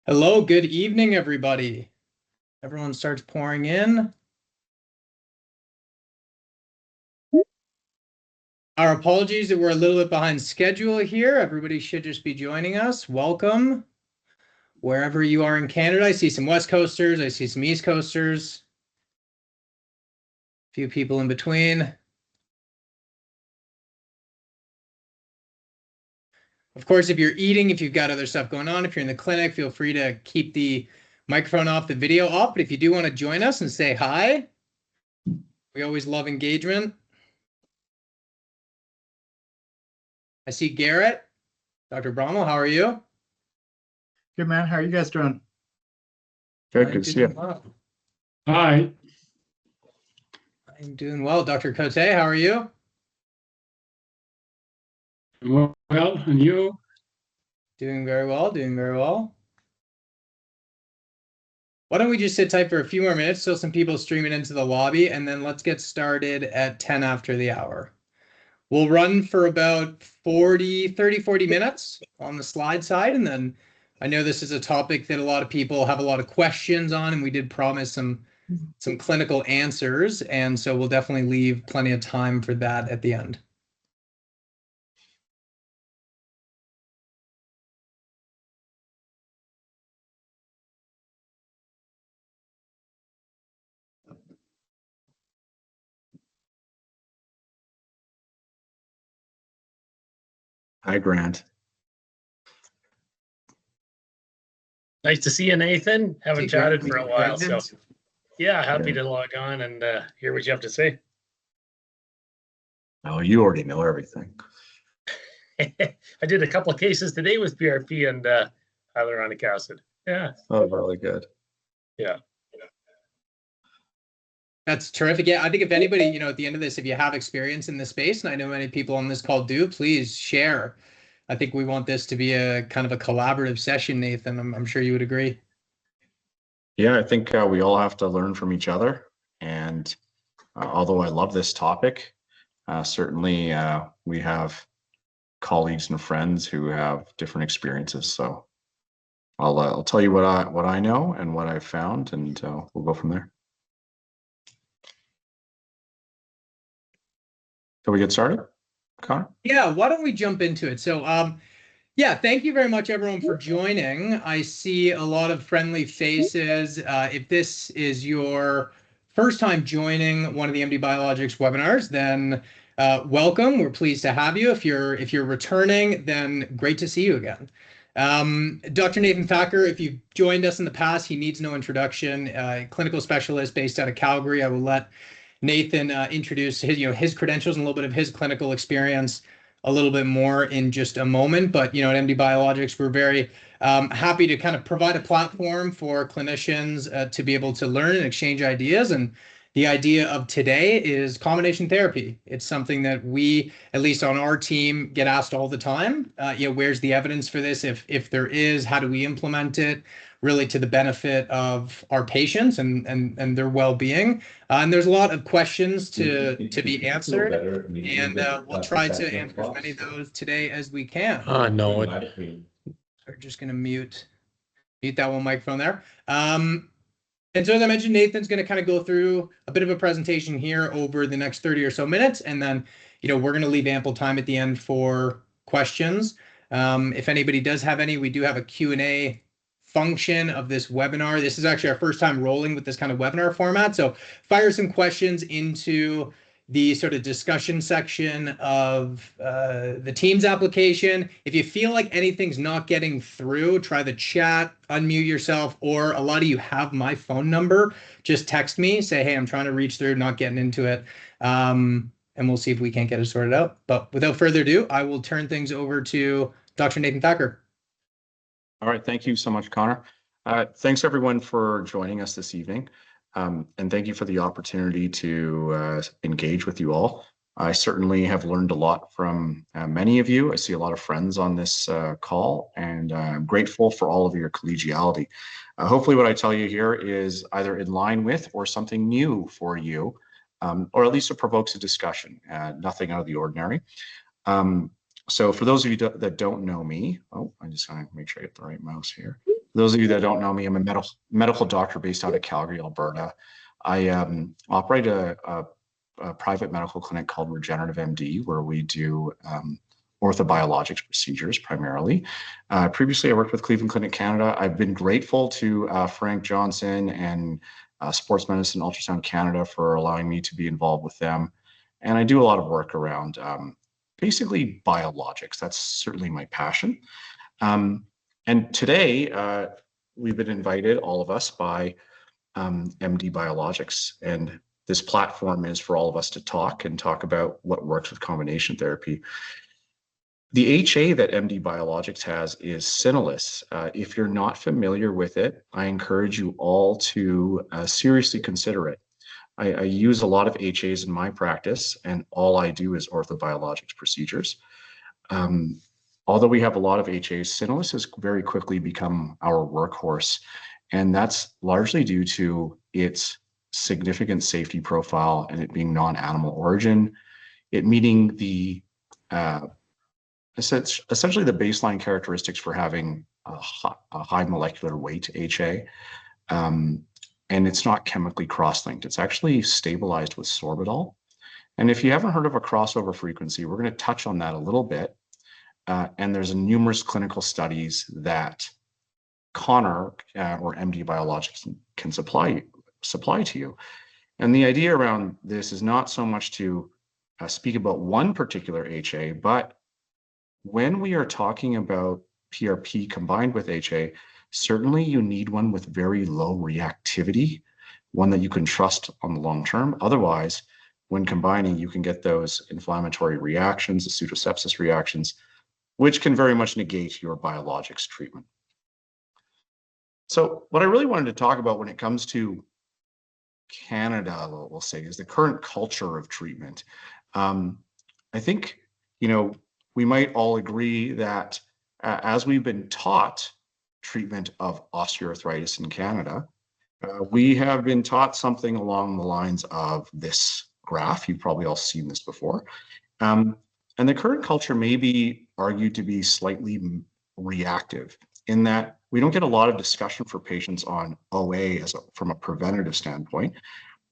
Hello, good evening, everybody. Everyone starts pouring in. Our apologies that we're a little bit behind schedule here. Everybody should just be joining us. Welcome, wherever you are in Canada. I see some West Coasters. I see some East Coasters. A few people in between. Of course, if you're eating, if you've got other stuff going on, if you're in the clinic, feel free to keep the microphone off, the video off. But if you do want to join us and say hi, we always love engagement. I see Garrett. Dr. Brommel, how are you? Good, man. How are you guys doing? Good to see you. Well. Hi. I'm doing well. Dr. Cote, how are you? Well, and you? Doing very well, doing very well. Why don't we just sit tight for a few more minutes, so some people streaming into the lobby, and then let's get started at 10 after the hour. We'll run for about 40 minutes on the slide side, and then I know this is a topic that a lot of people have a lot of questions on, and we did promise some clinical answers, and so we'll definitely leave plenty of time for that at the end. Hi, Grant. Nice to see you, Nathan. Haven't chatted for a while, so yeah, happy to log on and hear what you have to say. Oh, you already know everything. I did a couple of cases today with PRP and hyaluronic acid. Yeah. Oh, really good. Yeah. That's terrific. Yeah, I think if anybody, at the end of this, if you have experience in this space, and I know many people on this call do, please share. I think we want this to be a kind of a collaborative session, Nathan. I'm sure you would agree. Yeah, I think we all have to learn from each other. And although I love this topic, certainly we have colleagues and friends who have different experiences. So I'll tell you what I know and what I've found, and we'll go from there. Can we get started, Connor? Yeah, why don't we jump into it? So, yeah, thank you very much, everyone, for joining. I see a lot of friendly faces. If this is your first time joining one of the MD Biologics webinars, then welcome. We're pleased to have you. If you're returning, then great to see you again. Dr. Nathan Thacker, if you've joined us in the past, he needs no introduction. Clinical specialist based out of Calgary. I will let Nathan introduce his credentials and a little bit of his clinical experience a little bit more in just a moment. But at MD Biologics, we're very happy to kind of provide a platform for clinicians to be able to learn and exchange ideas. And the idea of today is combination therapy. It's something that we, at least on our team, get asked all the time. Where's the evidence for this? If there is, how do we implement it? Really to the benefit of our patients and their well-being. And there's a lot of questions to be answered, and we'll try to answer as many of those today as we can. No. We're just going to mute that one microphone there. And so as I mentioned, Nathan's going to kind of go through a bit of a presentation here over the next 30 or so minutes, and then we're going to leave ample time at the end for questions. If anybody does have any, we do have a Q&A function of this webinar. This is actually our first time rolling with this kind of webinar format. So fire some questions into the sort of discussion section of the Teams application. If you feel like anything's not getting through, try the chat, unmute yourself, or a lot of you have my phone number. Just text me, say, hey, I'm trying to reach through, not getting into it. And we'll see if we can't get it sorted out. But without further ado, I will turn things over to Dr. Nathan Thacker. All right, thank you so much, Connor. Thanks everyone for joining us this evening. And thank you for the opportunity to engage with you all. I certainly have learned a lot from many of you. I see a lot of friends on this call, and I'm grateful for all of your collegiality. Hopefully what I tell you here is either in line with or something new for you, or at least it provokes a discussion, nothing out of the ordinary. So for those of you that don't know me, I just want to make sure I get the right mouse here. those of you that don't know me, I'm a medical doctor based out of Calgary, Alberta. I operate a private medical clinic called Regenerative MD, where we do orthobiologics procedures primarily. Previously, I worked with Cleveland Clinic Canada. I've been grateful to Frank Johnson and Sports Medicine Ultrasound Canada for allowing me to be involved with them. And I do a lot of work around basically biologics. That's certainly my passion. And today, we've been invited, all of us, by MD Biologics. And this platform is for all of us to talk about what works with combination therapy. The HA that MD Biologics has is Synalus. If you're not familiar with it, I encourage you all to seriously consider it. I use a lot of HAs in my practice, and all I do is orthobiologics procedures. Although we have a lot of HAs, Synalus has very quickly become our workhorse, and that's largely due to its significant safety profile and it being non-animal origin, it meeting the essentially the baseline characteristics for having a high molecular weight HA, and it's not chemically cross-linked. It's actually stabilized with sorbitol. And if you haven't heard of a crossover frequency, we're going to touch on that a little bit. And there's numerous clinical studies that Connor or MD Biologics can supply to you. And the idea around this is not so much to speak about one particular HA, but when we are talking about PRP combined with HA, certainly you need one with very low reactivity, one that you can trust on the long term. Otherwise, when combining, you can get those inflammatory reactions, the pseudosepsis reactions, which can very much negate your biologics treatment. So what I really wanted to talk about when it comes to Canada, we'll say, is the current culture of treatment. I think, we might all agree that as we've been taught treatment of osteoarthritis in Canada, we have been taught something along the lines of this graph. You've probably all seen this before. And the current culture may be argued to be slightly reactive in that we don't get a lot of discussion for patients on OA from a preventative standpoint.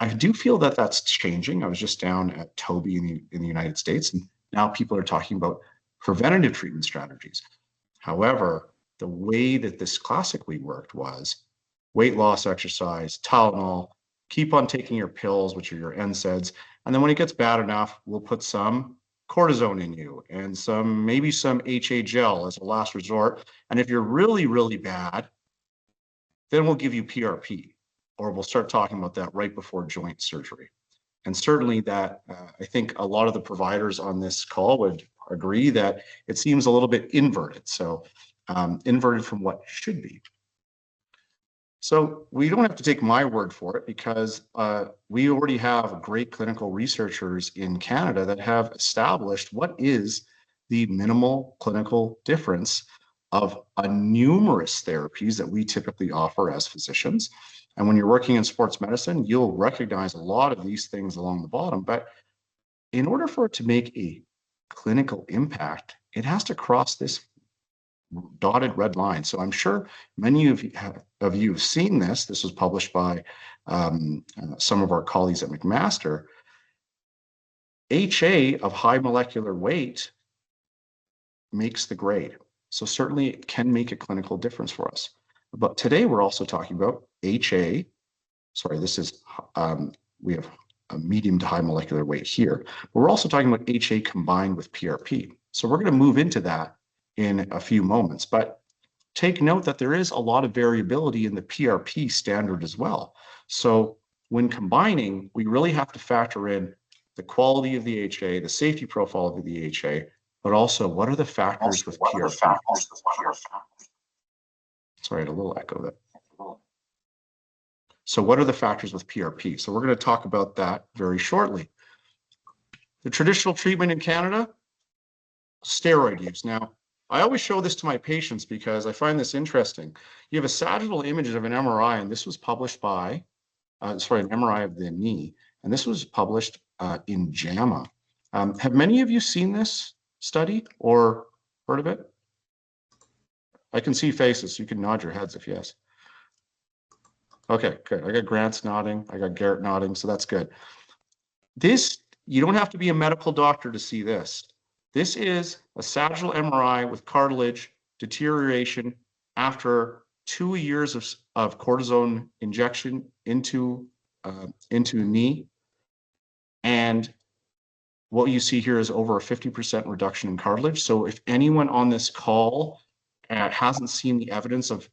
I do feel that that's changing. I was just down at Toby in the United States, and now people are talking about preventative treatment strategies. However, the way that this classically worked was weight loss exercise, Tylenol, keep on taking your pills, which are your NSAIDs, and then when it gets bad enough, we'll put some cortisone in you and maybe some HA gel as a last resort. And if you're really, really bad, then we'll give you PRP, or we'll start talking about that right before joint surgery. And certainly that, I think a lot of the providers on this call would agree that it seems a little bit inverted. So inverted from what should be. So we don't have to take my word for it, because we already have great clinical researchers in Canada that have established what is the minimal clinical difference of numerous therapies that we typically offer as physicians. And when you're working in sports medicine, you'll recognize a lot of these things along the bottom. But in order for it to make a clinical impact, it has to cross this dotted red line. So I'm sure many of you have seen this. This was published by some of our colleagues at McMaster. HA of high molecular weight makes the grade. So certainly it can make a clinical difference for us. But today we're also talking about HA. Sorry, this is, we have a medium to high molecular weight here. But we're also talking about HA combined with PRP. So we're going to move into that in a few moments. But take note that there is a lot of variability in the PRP standard as well. So when combining, we really have to factor in the quality of the HA, the safety profile of the HA, but also what are the factors with PRP. Sorry, I had a little echo there. So what are the factors with PRP? So we're going to talk about that very shortly. The traditional treatment in Canada, steroid use. Now, I always show this to my patients because I find this interesting. You have a sagittal image of an MRI, and this was published by, an MRI of the knee, and this was published in JAMA. Have many of you seen this study or heard of it? I can see faces. You can nod your heads if yes. Okay, good. I got Grant's nodding. I got Garrett nodding, so that's good. This, you don't have to be a medical doctor to see this. This is a sagittal MRI with cartilage deterioration after 2 years of cortisone injection into the knee. And what you see here is over a 50% reduction in cartilage. So if anyone on this call hasn't seen the evidence of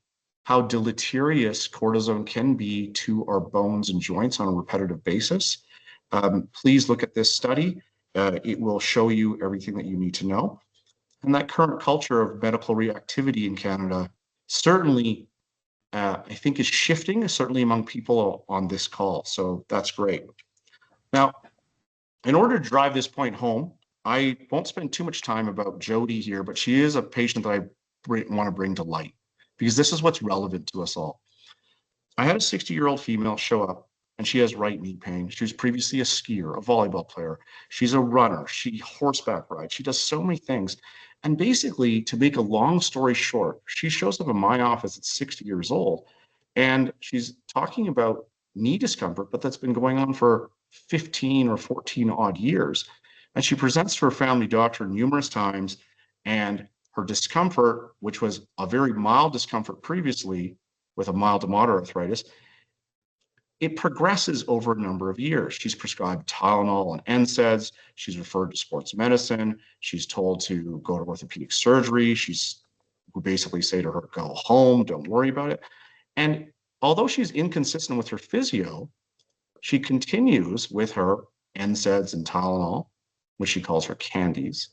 how deleterious cortisone can be to our bones and joints on a repetitive basis, please look at this study. It will show you everything that you need to know. And that current culture of medical reactivity in Canada certainly, I think, is shifting, certainly among people on this call. So that's great. Now, in order to drive this point home, I won't spend too much time about Jody here, but she is a patient that I want to bring to light because this is what's relevant to us all. I had a 60-year-old female show up and she has right knee pain. She was previously a skier, a volleyball player. She's a runner. She horseback rides. She does so many things. And basically, to make a long story short, she shows up in my office at 60 years old and she's talking about knee discomfort, but that's been going on for 15 or 14 odd years. And she presents to her family doctor numerous times, and her discomfort, which was a very mild discomfort previously with a mild to moderate arthritis, it progresses over a number of years. She's prescribed Tylenol and NSAIDs. She's referred to sports medicine. She's told to go to orthopedic surgery. We basically say to her, go home, don't worry about it. And although she's inconsistent with her physio, she continues with her NSAIDs and Tylenol, which she calls her candies.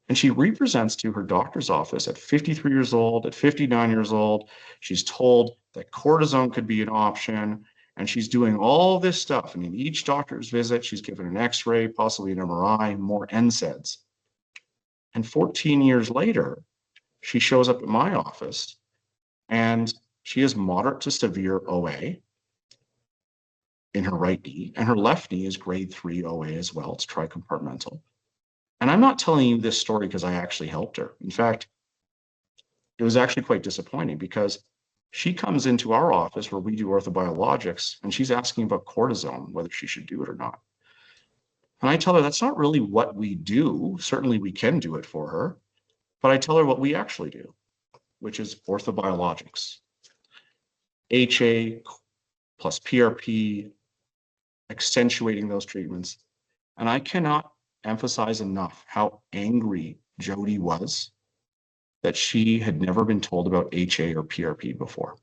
And she represents to her doctor's office at 53 years old, at 59 years old. She's told that cortisone could be an option. And she's doing all this stuff. And in each doctor's visit, she's given an X-ray, possibly an MRI, more NSAIDs. And 14 years later, she shows up at my office and she has moderate to severe OA in her right knee, and her left knee is grade 3 OA as well. It's tricompartmental. And I'm not telling you this story because I actually helped her. In fact, it was actually quite disappointing because she comes into our office where we do orthobiologics and she's asking about cortisone, whether she should do it or not. And I tell her that's not really what we do. Certainly we can do it for her, but I tell her what we actually do, which is orthobiologics. HA plus PRP, accentuating those treatments. And I cannot emphasize enough how angry Jody was that she had never been told about HA or PRP before.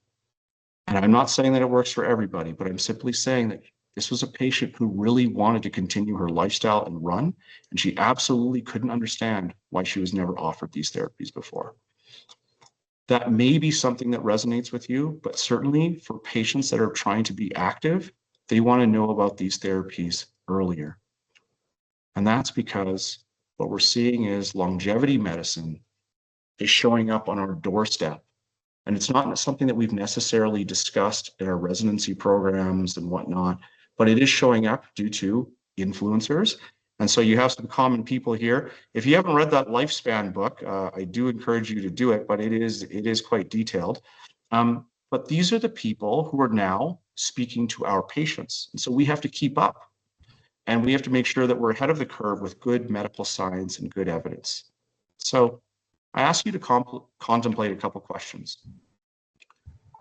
And I'm not saying that it works for everybody, but I'm simply saying that this was a patient who really wanted to continue her lifestyle and run, and she absolutely couldn't understand why she was never offered these therapies before. That may be something that resonates with you, but certainly for patients that are trying to be active, they want to know about these therapies earlier. And that's because what we're seeing is longevity medicine is showing up on our doorstep. And it's not something that we've necessarily discussed in our residency programs and whatnot, but it is showing up due to influencers. And so you have some common people here. If you haven't read that lifespan book, I do encourage you to do it, but it is quite detailed. But these are the people who are now speaking to our patients. And so we have to keep up. And we have to make sure that we're ahead of the curve with good medical science and good evidence. So I ask you to contemplate a couple questions.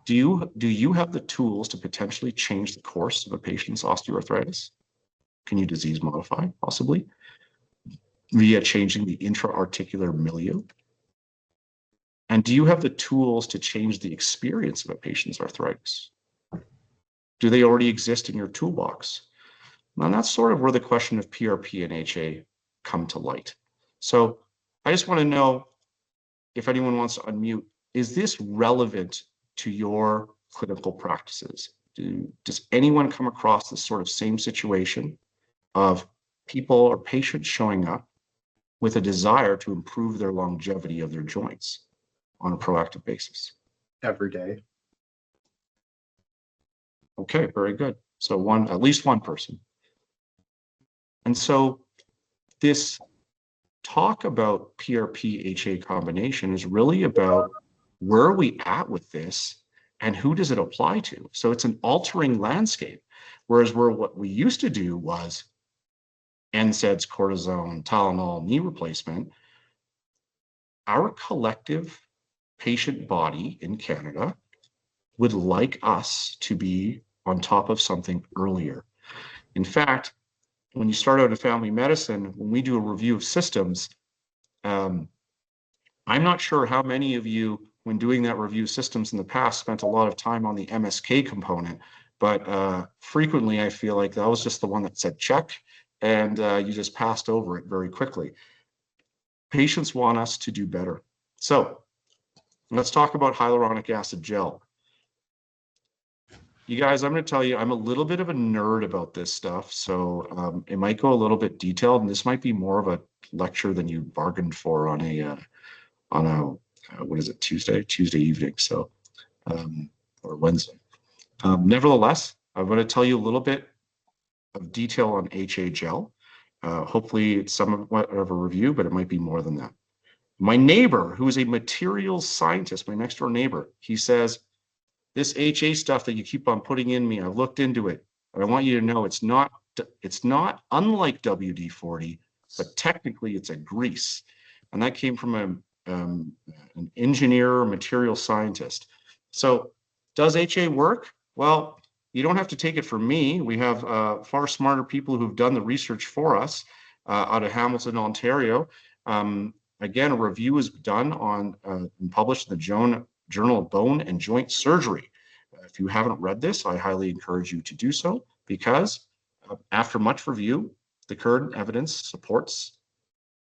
Do you have the tools to potentially change the course of a patient's osteoarthritis? Can you disease modify, possibly, via changing the intra-articular milieu? And do you have the tools to change the experience of a patient's arthritis? Do they already exist in your toolbox? Now, that's sort of where the question of PRP and HA come to light. So I just want to know, if anyone wants to unmute, is this relevant to your clinical practices? Does anyone come across this sort of same situation of people or patients showing up with a desire to improve their longevity of their joints on a proactive basis? Every day. Okay, very good. So at least one person. And so this talk about PRP-HA combination is really about where are we at with this and who does it apply to? So it's an altering landscape. Whereas what we used to do was NSAIDs, cortisone, Tylenol, knee replacement. Our collective patient body in Canada would like us to be on top of something earlier. In fact, when you start out in family medicine, when we do a review of systems, I'm not sure how many of you, when doing that review systems in the past, spent a lot of time on the MSK component, but frequently I feel like that was just the one that said check, and you just passed over it very quickly. Patients want us to do better. So let's talk about hyaluronic acid gel. You guys, I'm going to tell you, I'm a little bit of a nerd about this stuff, so it might go a little bit detailed, and this might be more of a lecture than you bargained for on a what is it, Tuesday evening, so or Wednesday. Nevertheless, I'm going to tell you a little bit of detail on HA gel. Hopefully, it's somewhat of a review, but it might be more than that. My neighbor, who is a materials scientist, my next door neighbor, he says, this HA stuff that you keep on putting in me, I've looked into it, and I want you to know it's not unlike WD-40, but technically it's a grease. And that came from an engineer, material scientist. So does HA work? Well, you don't have to take it from me. We have far smarter people who've done the research for us out of Hamilton, Ontario. Again, a review is done on and published in the Journal of Bone and Joint Surgery. If you haven't read this, I highly encourage you to do so, because after much review, the current evidence supports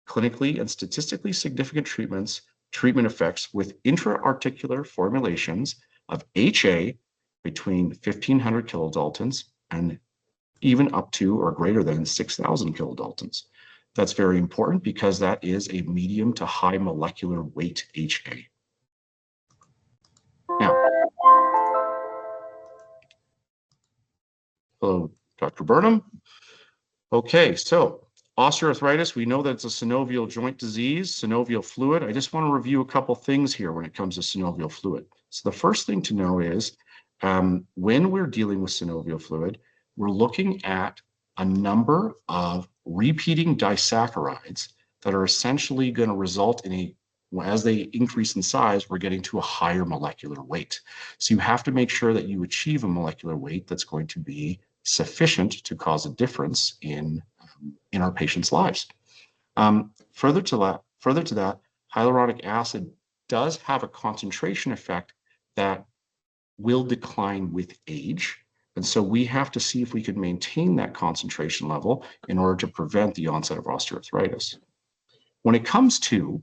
clinically and statistically significant treatment effects with intra-articular formulations of HA between 1,500 kilodaltons and even up to or greater than 6,000 kilodaltons. That's very important because that is a medium to high molecular weight HA. Now, hello, Dr. Burnham. Okay, so osteoarthritis, we know that it's a synovial joint disease, synovial fluid. I just want to review a couple things here when it comes to synovial fluid. So the first thing to know is when we're dealing with synovial fluid, we're looking at a number of repeating disaccharides that are essentially going to result in as they increase in size, we're getting to a higher molecular weight. So you have to make sure that you achieve a molecular weight that's going to be sufficient to cause a difference in our patients' lives. Further to that, hyaluronic acid does have a concentration effect that will decline with age. And so we have to see if we can maintain that concentration level in order to prevent the onset of osteoarthritis. When it comes to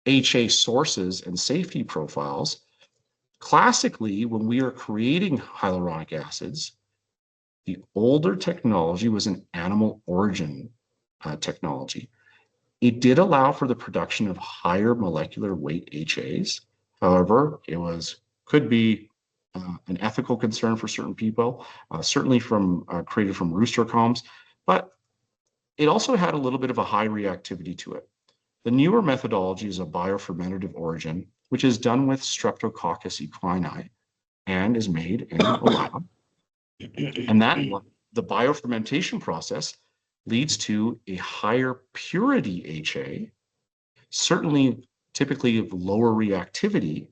HA sources and safety profiles, classically, when we are creating hyaluronic acids, the older technology was an animal origin technology. It did allow for the production of higher molecular weight HAs. However, it could be an ethical concern for certain people, certainly created from rooster combs, but it also had a little bit of a high reactivity to it. The newer methodology is a biofermentative origin, which is done with Streptococcus equini and is made in a lab. And the biofermentation process leads to a higher purity HA, certainly typically of lower reactivity,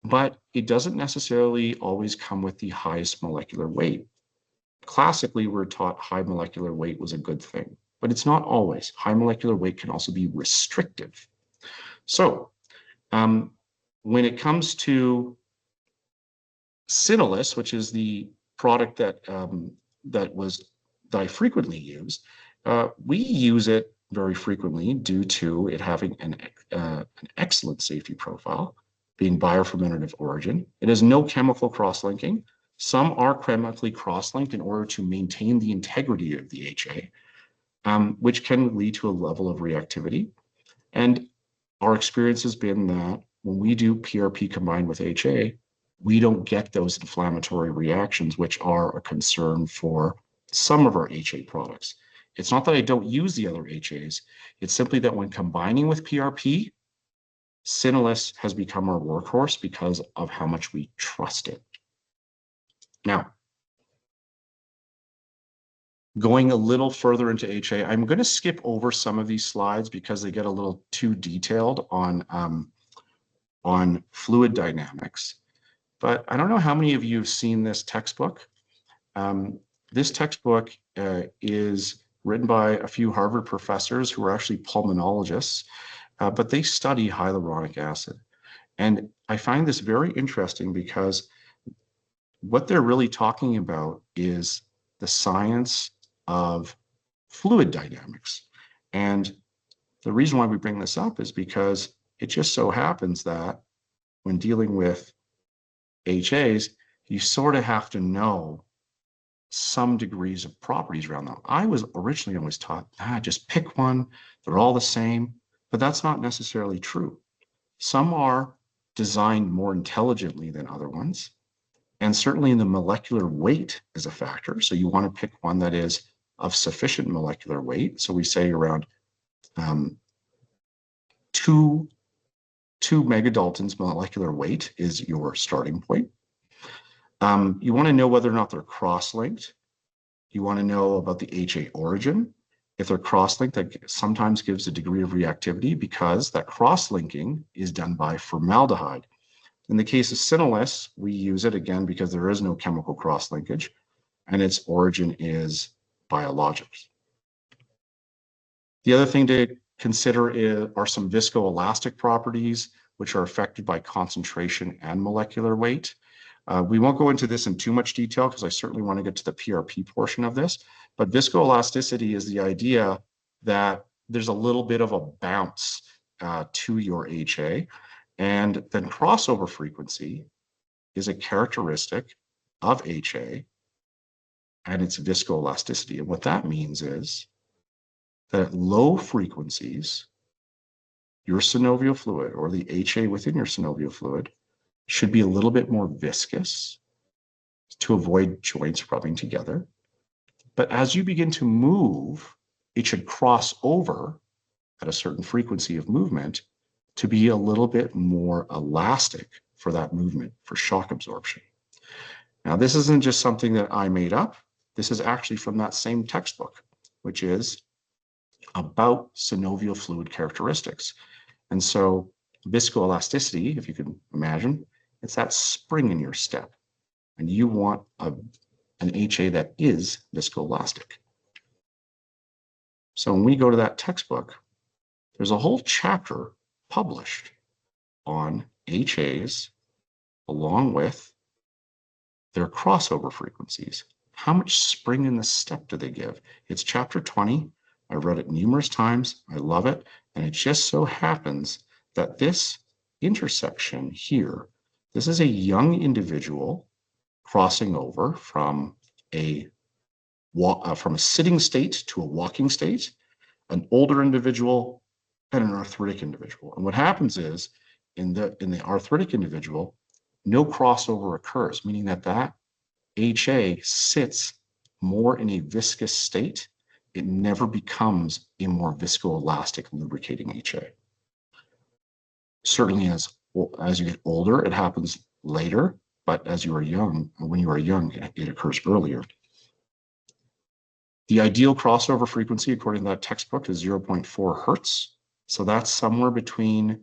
but it doesn't necessarily always come with the highest molecular weight. Classically, we're taught high molecular weight was a good thing, but it's not always. High molecular weight can also be restrictive. So when it comes to Synalus, which is the product that I frequently use, we use it very frequently due to it having an excellent safety profile, being biofermentative origin. It has no chemical cross-linking. Some are chemically cross-linked in order to maintain the integrity of the HA, which can lead to a level of reactivity. And our experience has been that when we do PRP combined with HA, we don't get those inflammatory reactions, which are a concern for some of our HA products. It's not that I don't use the other HAs. It's simply that when combining with PRP, Synalus has become our workhorse because of how much we trust it. Now, going a little further into HA, I'm going to skip over some of these slides because they get a little too detailed on fluid dynamics. But I don't know how many of you have seen this textbook. This textbook is written by a few Harvard professors who are actually pulmonologists, but they study hyaluronic acid. And I find this very interesting because what they're really talking about is the science of fluid dynamics. And the reason why we bring this up is because it just so happens that when dealing with HAs, you sort of have to know some degrees of properties around them. I was originally always taught, just pick one, they're all the same, but that's not necessarily true. Some are designed more intelligently than other ones. And certainly the molecular weight is a factor. So you want to pick one that is of sufficient molecular weight. So we say around 2 megadaltons molecular weight is your starting point. You want to know whether or not they're cross-linked. You want to know about the HA origin. If they're cross-linked, that sometimes gives a degree of reactivity because that cross-linking is done by formaldehyde. In the case of Synalus, we use it again because there is no chemical cross-linkage and its origin is biologics. The other thing to consider are some viscoelastic properties, which are affected by concentration and molecular weight. We won't go into this in too much detail because I certainly want to get to the PRP portion of this, but viscoelasticity is the idea that there's a little bit of a bounce to your HA, and then crossover frequency is a characteristic of HA and its viscoelasticity. And what that means is that at low frequencies, your synovial fluid or the HA within your synovial fluid should be a little bit more viscous to avoid joints rubbing together. But as you begin to move, it should cross over at a certain frequency of movement to be a little bit more elastic for that movement, for shock absorption. Now, this isn't just something that I made up. This is actually from that same textbook, which is about synovial fluid characteristics. And so viscoelasticity, if you can imagine, it's that spring in your step. And you want an HA that is viscoelastic. So when we go to that textbook, there's a whole chapter published on HAs along with their crossover frequencies. How much spring in the step do they give? It's chapter 20. I read it numerous times. I love it. And it just so happens that this intersection here, this is a young individual crossing over from a sitting state to a walking state, an older individual and an arthritic individual. And what happens is in the arthritic individual, no crossover occurs, meaning that HA sits more in a viscous state. It never becomes a more viscoelastic lubricating HA. Certainly as you get older, it happens later, but as you are young, when you are young, it occurs earlier. The ideal crossover frequency, according to that textbook, is 0.4 hertz. So that's somewhere between,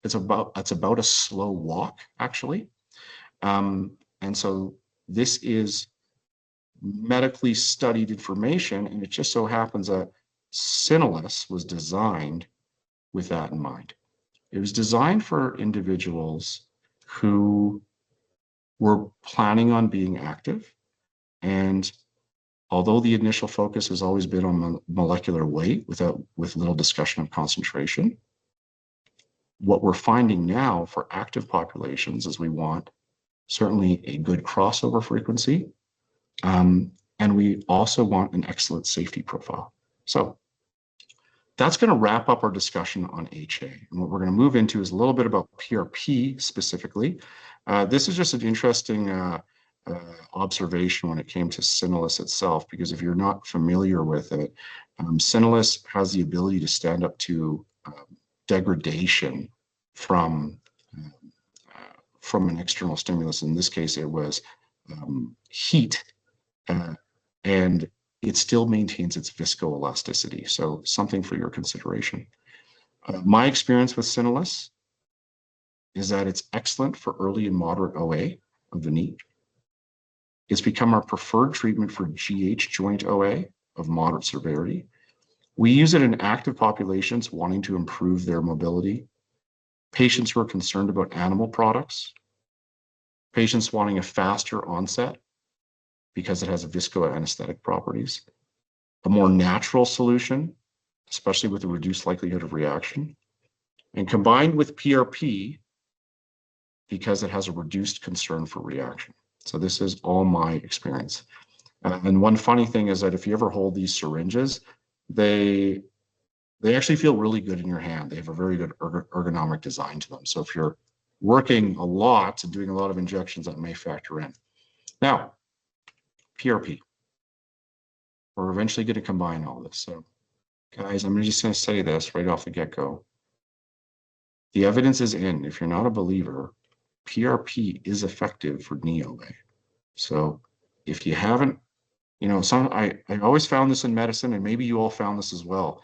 it's about a slow walk, actually. And so this is medically studied information, and it just so happens that Synalus was designed with that in mind. It was designed for individuals who were planning on being active, and although the initial focus has always been on molecular weight with little discussion of concentration, what we're finding now for active populations is we want certainly a good crossover frequency, and we also want an excellent safety profile. So that's going to wrap up our discussion on HA. And what we're going to move into is a little bit about PRP specifically. This is just an interesting observation when it came to Synalus itself, because if you're not familiar with it, Synalus has the ability to stand up to degradation from an external stimulus. In this case, it was heat, and it still maintains its viscoelasticity. So something for your consideration. My experience with Cineless is that it's excellent for early and moderate OA of the knee. It's become our preferred treatment for GH joint OA of moderate severity. We use it in active populations wanting to improve their mobility, patients who are concerned about animal products, patients wanting a faster onset because it has viscoanesthetic properties, a more natural solution, especially with a reduced likelihood of reaction, and combined with PRP because it has a reduced concern for reaction. So this is all my experience. And one funny thing is that if you ever hold these syringes, they actually feel really good in your hand. They have a very good ergonomic design to them. So if you're working a lot and doing a lot of injections, that may factor in. Now, PRP. We're eventually going to combine all this. So guys, I'm just going to say this right off the get-go. The evidence is in. If you're not a believer, PRP is effective for knee OA. So if you haven't, I always found this in medicine, and maybe you all found this as well.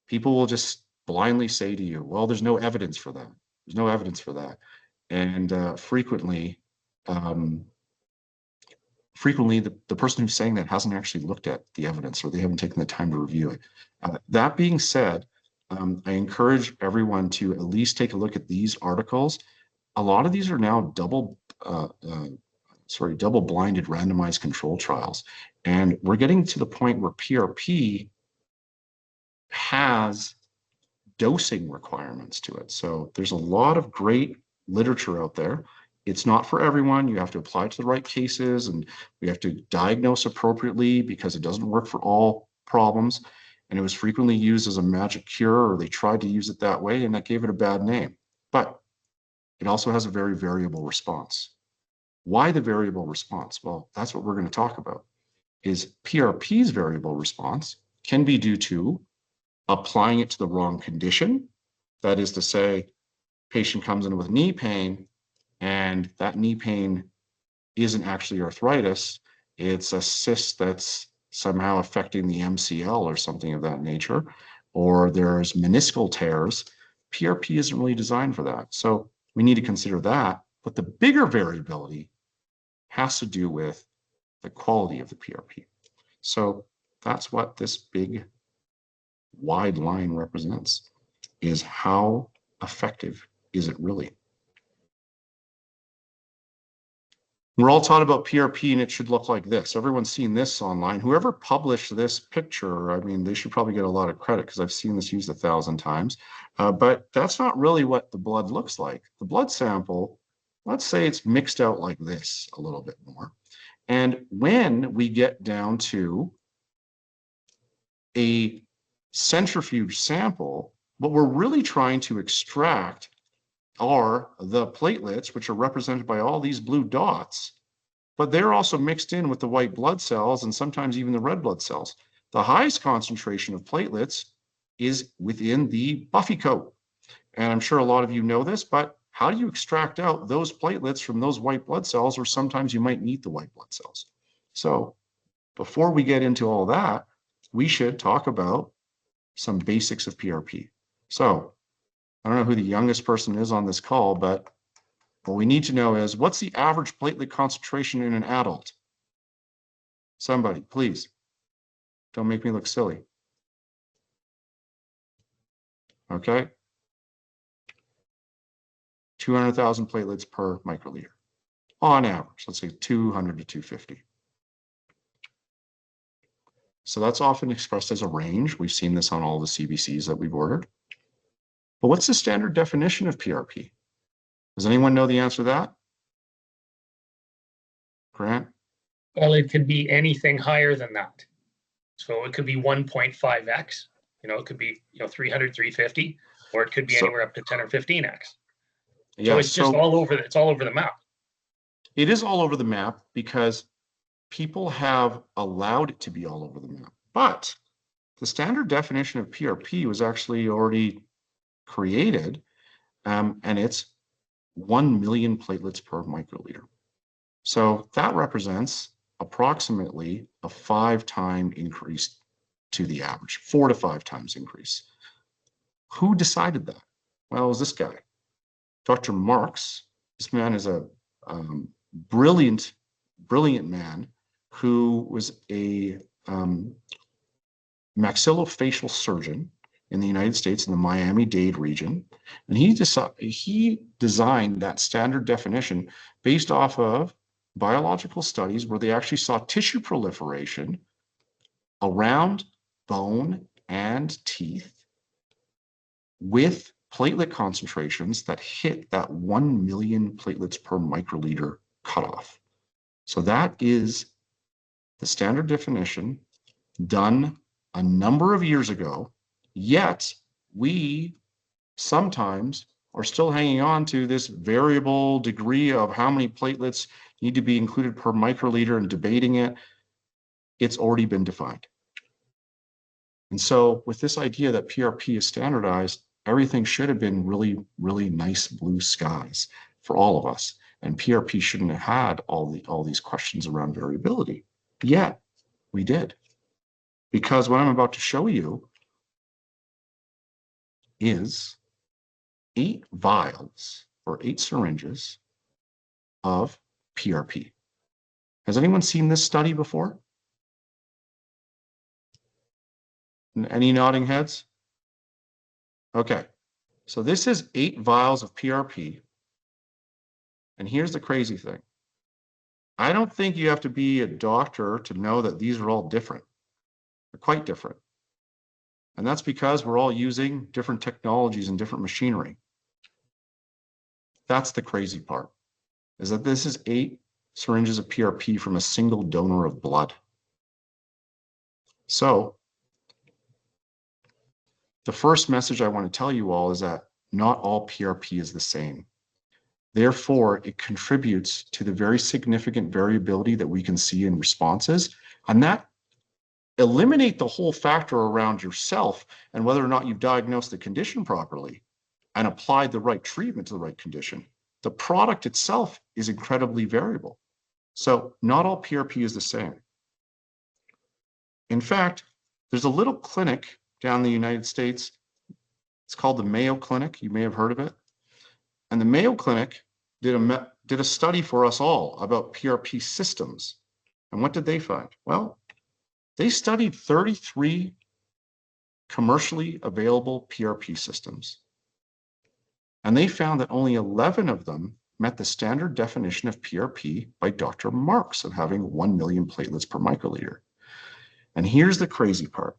People will just blindly say to you, well, there's no evidence for that. There's no evidence for that. And frequently, the person who's saying that hasn't actually looked at the evidence, or they haven't taken the time to review it. That being said, I encourage everyone to at least take a look at these articles. A lot of these are now double-blinded randomized control trials. And we're getting to the point where PRP has dosing requirements to it. So there's a lot of great literature out there. It's not for everyone. You have to apply it to the right cases, and we have to diagnose appropriately because it doesn't work for all problems. And it was frequently used as a magic cure, or they tried to use it that way, and that gave it a bad name. But it also has a very variable response. Why the variable response? Well, that's what we're going to talk about. Is PRP's variable response can be due to applying it to the wrong condition. That is to say, patient comes in with knee pain, and that knee pain isn't actually arthritis. It's a cyst that's somehow affecting the MCL or something of that nature, or there's meniscal tears. PRP isn't really designed for that. So we need to consider that. But the bigger variability has to do with the quality of the PRP. So that's what this big wide line represents, is how effective is it really? We're all taught about PRP, and it should look like this. Everyone's seen this online. Whoever published this picture, I mean, they should probably get a lot of credit because I've seen this used 1,000 times. But that's not really what the blood looks like. The blood sample, let's say it's mixed out like this a little bit more. And when we get down to a centrifuge sample, what we're really trying to extract are the platelets, which are represented by all these blue dots, but they're also mixed in with the white blood cells and sometimes even the red blood cells. The highest concentration of platelets is within the buffy coat. And I'm sure a lot of you know this, but how do you extract out those platelets from those white blood cells, or sometimes you might need the white blood cells? So before we get into all that, we should talk about some basics of PRP. So I don't know who the youngest person is on this call, but what we need to know is, what's the average platelet concentration in an adult? Somebody, please. Don't make me look silly. Okay. 200,000 platelets per microliter. On average, let's say 200 to 250. So that's often expressed as a range. We've seen this on all the CBCs that we've ordered. But what's the standard definition of PRP? Does anyone know the answer to that? Grant? Well, it could be anything higher than that. So it could be 1.5x, it could be, 300, 350, or it could be anywhere up to 10 or 15x. Yeah, so it's just it's all over the map. It is all over the map because people have allowed it to be all over the map. But the standard definition of PRP was actually already created and it's 1 million platelets per microliter. So that represents approximately a 5-time increase to the average, 4 to 5 times increase. Who decided that? Well, it was this guy, Dr. Marks. This man is a brilliant man who was a maxillofacial surgeon in the United States in the Miami-Dade region. And he designed that standard definition based off of biological studies where they actually saw tissue proliferation around bone and teeth with platelet concentrations that hit that 1 million platelets per microliter cutoff. So that is the standard definition done a number of years ago, yet we sometimes are still hanging on to this variable degree of how many platelets need to be included per microliter and debating it. It's already been defined. And so with this idea that PRP is standardized, everything should have been really, really nice blue skies for all of us. And PRP shouldn't have had all these questions around variability. Yet we did. Because what I'm about to show you is 8 vials or 8 syringes of PRP. Has anyone seen this study before? Any nodding heads? Okay, so this is 8 vials of PRP. And here's the crazy thing. I don't think you have to be a doctor to know that these are all different. They're quite different. And that's because we're all using different technologies and different machinery. That's the crazy part, is that this is 8 syringes of PRP from a single donor of blood. So the first message I want to tell you all is that not all PRP is the same. Therefore, it contributes to the very significant variability that we can see in responses, and that eliminate the whole factor around yourself and whether or not you've diagnosed the condition properly and applied the right treatment to the right condition. The product itself is incredibly variable. So not all PRP is the same. In fact, there's a little clinic down in the United States. It's called the Mayo Clinic. You may have heard of it. And the Mayo Clinic did a study for us all about PRP systems. And what did they find? Well, they studied 33 commercially available PRP systems. And they found that only 11 of them met the standard definition of PRP by Dr. Marks of having 1 million platelets per microliter. And here's the crazy part.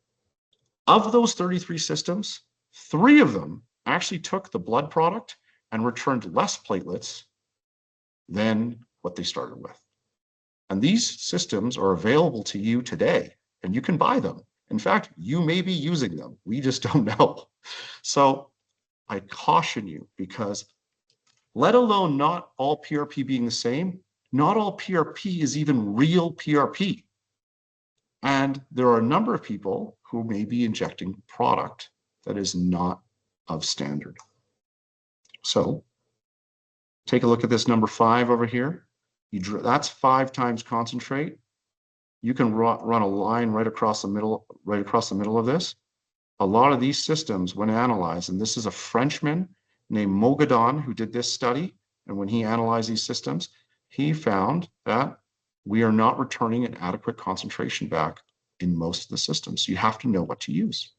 Of those 33 systems, 3 of them actually took the blood product and returned less platelets than what they started with. And these systems are available to you today, and you can buy them. In fact, you may be using them. We just don't know. So I caution you, because let alone not all PRP being the same, not all PRP is even real PRP. And there are a number of people who may be injecting product that is not of standard. So take a look at this number 5 over here. That's 5 times concentrate. You can run a line right across the middle of this. A lot of these systems, when analyzed, and this is a Frenchman named Mogadon who did this study, and when he analyzed these systems, he found that we are not returning an adequate concentration back in most of the systems. So you have to know what to use.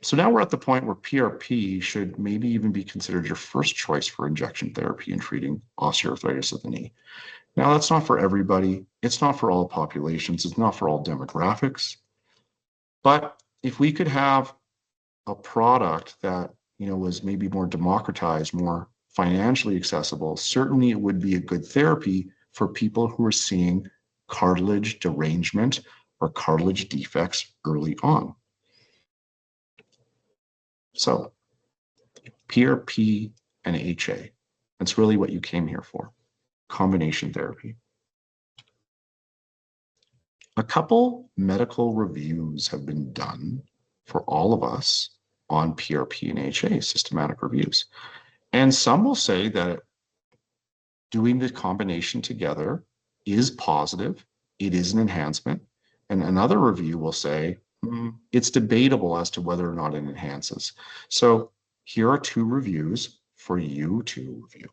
So now we're at the point where PRP should maybe even be considered your first choice for injection therapy in treating osteoarthritis of the knee. Now, that's not for everybody. It's not for all populations. It's not for all demographics. But if we could have a product that, was maybe more democratized, more financially accessible, certainly it would be a good therapy for people who are seeing cartilage derangement or cartilage defects early on. So PRP and HA, that's really what you came here for, combination therapy. A couple medical reviews have been done for all of us on PRP and HA, systematic reviews. And some will say that doing the combination together is positive, it is an enhancement. And another review will say, it's debatable as to whether or not it enhances. So here are two reviews for you to review.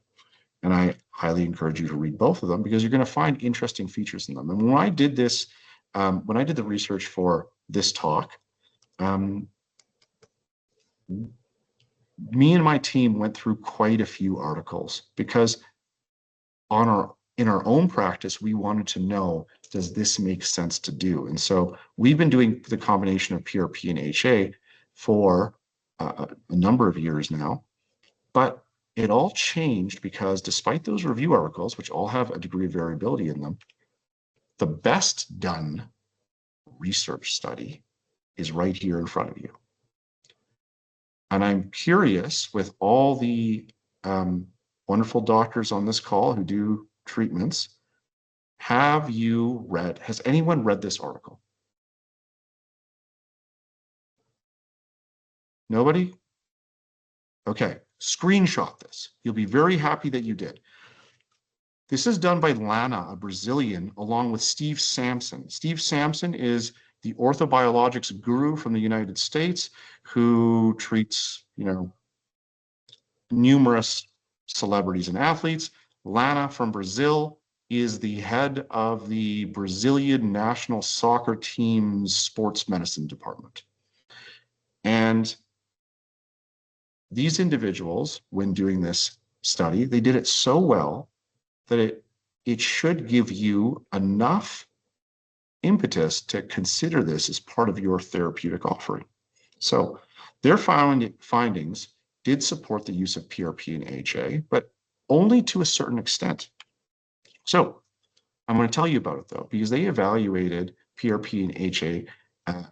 And I highly encourage you to read both of them because you're going to find interesting features in them. And when I did this, when I did the research for this talk, me and my team went through quite a few articles because in our own practice, we wanted to know, does this make sense to do? And so we've been doing the combination of PRP and HA for a number of years now, but it all changed because despite those review articles, which all have a degree of variability in them, the best done research study is right here in front of you. And I'm curious, with all the wonderful doctors on this call who do treatments, has anyone read this article? Nobody? Okay, screenshot this. You'll be very happy that you did. This is done by Lana, a Brazilian, along with Steve Sampson. Steve Sampson is the orthobiologics guru from the United States who treats, numerous celebrities and athletes. Lana from Brazil is the head of the Brazilian national soccer team's sports medicine department. And these individuals, when doing this study, they did it so well that it should give you enough impetus to consider this as part of your therapeutic offering. So their findings did support the use of PRP and HA, but only to a certain extent. So I'm going to tell you about it though, because they evaluated PRP and HA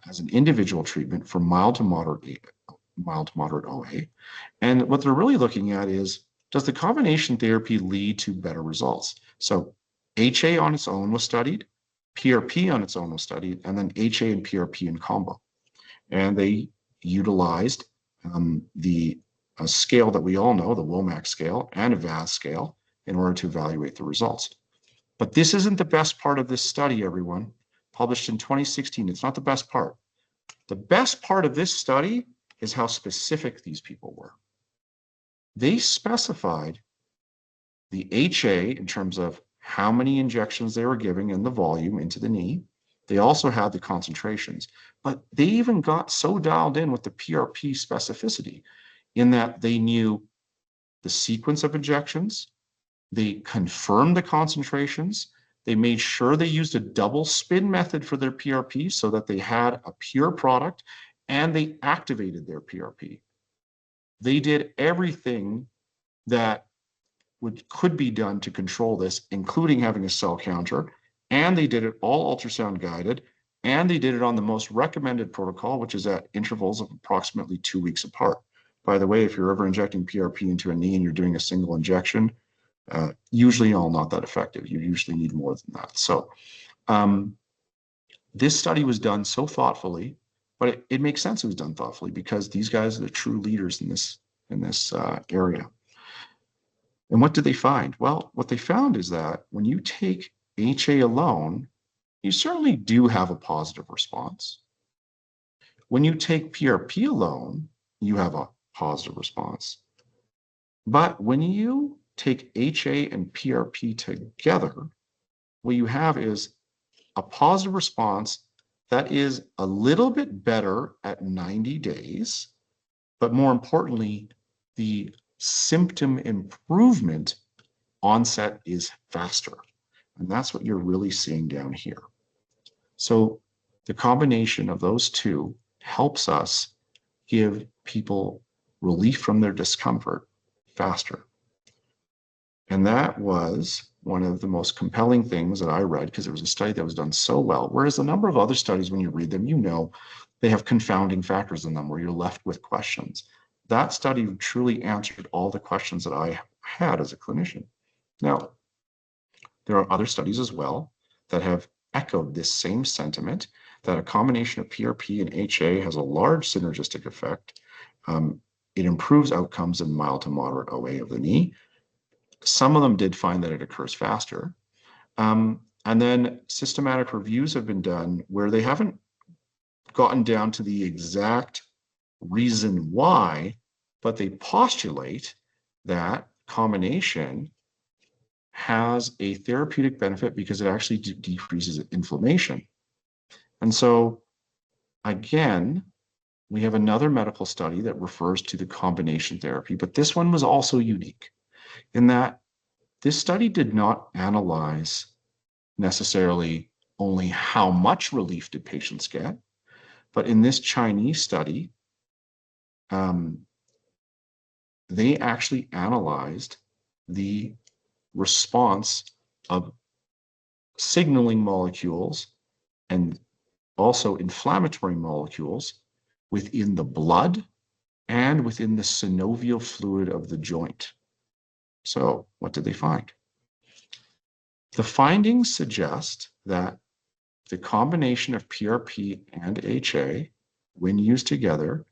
as an individual treatment for mild to moderate OA. And what they're really looking at is, does the combination therapy lead to better results? So HA on its own was studied, PRP on its own was studied, and then HA and PRP in combo. And they utilized a scale that we all know, the WOMAC scale, and a VAS scale in order to evaluate the results. But this isn't the best part of this study, everyone. Published in 2016, it's not the best part. The best part of this study is how specific these people were. They specified the HA in terms of how many injections they were giving and the volume into the knee. They also had the concentrations, but they even got so dialed in with the PRP specificity in that they knew the sequence of injections, they confirmed the concentrations, they made sure they used a double spin method for their PRP so that they had a pure product, and they activated their PRP. They did everything that could be done to control this, including having a cell counter, and they did it all ultrasound guided, and they did it on the most recommended protocol, which is at intervals of approximately 2 weeks apart. By the way, if you're ever injecting PRP into a knee and you're doing a single injection, usually all not that effective. You usually need more than that. So this study was done so thoughtfully, but it makes sense it was done thoughtfully because these guys are the true leaders in this area. And what did they find? Well, what they found is that when you take HA alone, you certainly do have a positive response. When you take PRP alone, you have a positive response. But when you take HA and PRP together, what you have is a positive response that is a little bit better at 90 days, but more importantly, the symptom improvement onset is faster. And that's what you're really seeing down here. So the combination of those two helps us give people relief from their discomfort faster. And that was one of the most compelling things that I read because it was a study that was done so well. Whereas a number of other studies, when you read them, they have confounding factors in them where you're left with questions. That study truly answered all the questions that I had as a clinician. Now, there are other studies as well that have echoed this same sentiment that a combination of PRP and HA has a large synergistic effect. It improves outcomes in mild to moderate OA of the knee. Some of them did find that it occurs faster. And then systematic reviews have been done where they haven't gotten down to the exact reason why, but they postulate that combination has a therapeutic benefit because it actually decreases inflammation. And so, again, we have another medical study that refers to the combination therapy, but this one was also unique in that this study did not analyze necessarily only how much relief did patients get, but in this Chinese study, they actually analyzed the response of signaling molecules and also inflammatory molecules within the blood and within the synovial fluid of the joint. So what did they find? The findings suggest that the combination of PRP and HA, when used together,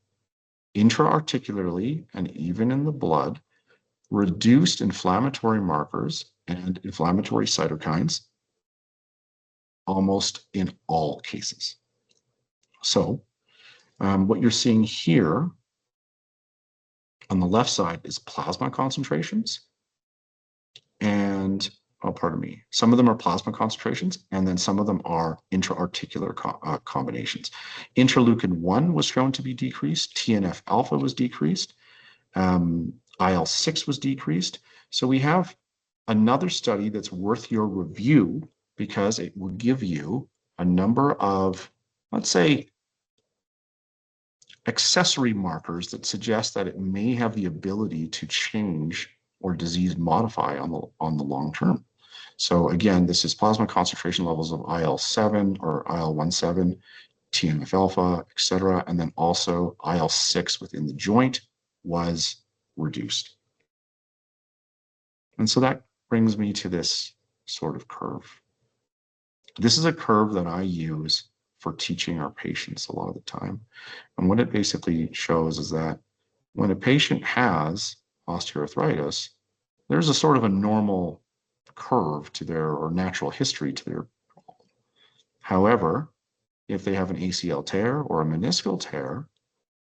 intra-articularly and even in the blood, reduced inflammatory markers and inflammatory cytokines almost in all cases. So what you're seeing here on the left side is plasma concentrations. And, oh, pardon me, some of them are plasma concentrations, and then some of them are intra-articular combinations. Interleukin-1 was shown to be decreased. TNF-alpha was decreased. IL-6 was decreased. So we have another study that's worth your review because it will give you a number of, let's say, accessory markers that suggest that it may have the ability to change or disease modify on the long term. So again, this is plasma concentration levels of IL-7 or IL-17, TNF-alpha, et cetera, and then also IL-6 within the joint was reduced. And so that brings me to this sort of curve. This is a curve that I use for teaching our patients a lot of the time. And what it basically shows is that when a patient has osteoarthritis, there's a sort of a normal curve to their, or natural history to their problem. However, if they have an ACL tear or a meniscal tear,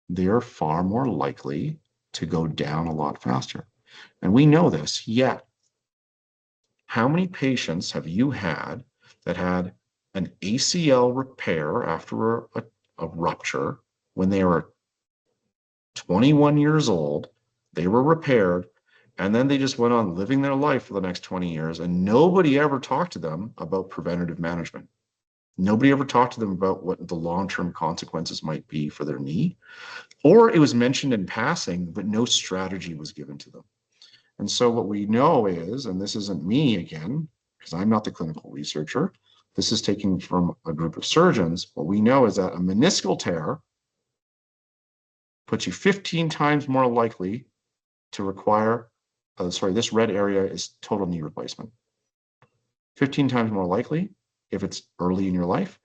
they're far more likely to go down a lot faster. And we know this, yet how many patients have you had that had an ACL repair after a rupture when they were 21 years old, they were repaired, and then they just went on living their life for the next 20 years, and nobody ever talked to them about preventative management. Nobody ever talked to them about what the long-term consequences might be for their knee, or it was mentioned in passing, but no strategy was given to them. And so what we know is, and this isn't me again, because I'm not the clinical researcher, this is taken from a group of surgeons. What we know is that a meniscal tear puts you 15 times more likely to require, this red area is total knee replacement. 15 times more likely if it's early in your life,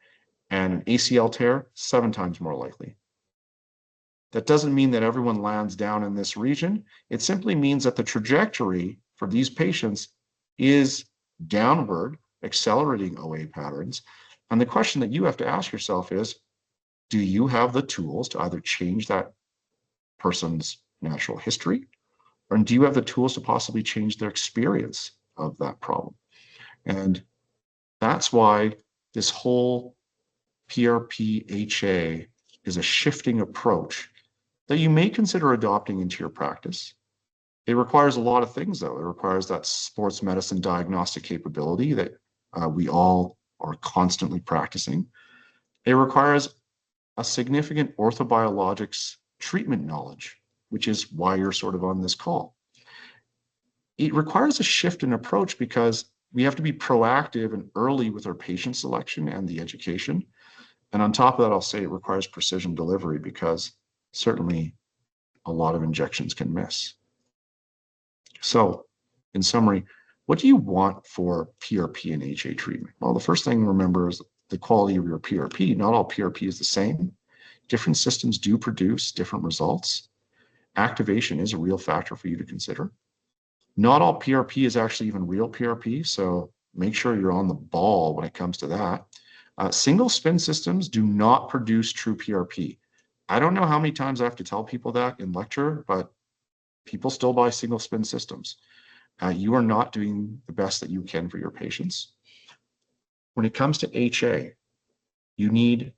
and an ACL tear, 7 times more likely. That doesn't mean that everyone lands down in this region. It simply means that the trajectory for these patients is downward, accelerating OA patterns. And the question that you have to ask yourself is, do you have the tools to either change that person's natural history, or do you have the tools to possibly change their experience of that problem? And that's why this whole PRP-HA is a shifting approach that you may consider adopting into your practice. It requires a lot of things, though. It requires that sports medicine diagnostic capability that we all are constantly practicing. It requires a significant orthobiologics treatment knowledge, which is why you're sort of on this call. It requires a shift in approach because we have to be proactive and early with our patient selection and the education. And on top of that, I'll say it requires precision delivery because certainly a lot of injections can miss. So in summary, what do you want for PRP and HA treatment? Well, the first thing to remember is the quality of your PRP. Not all PRP is the same. Different systems do produce different results. Activation is a real factor for you to consider. Not all PRP is actually even real PRP, so make sure you're on the ball when it comes to that. Single spin systems do not produce true PRP. I don't know how many times I have to tell people that in lecture, but people still buy single spin systems. You are not doing the best that you can for your patients. When it comes to HA, you need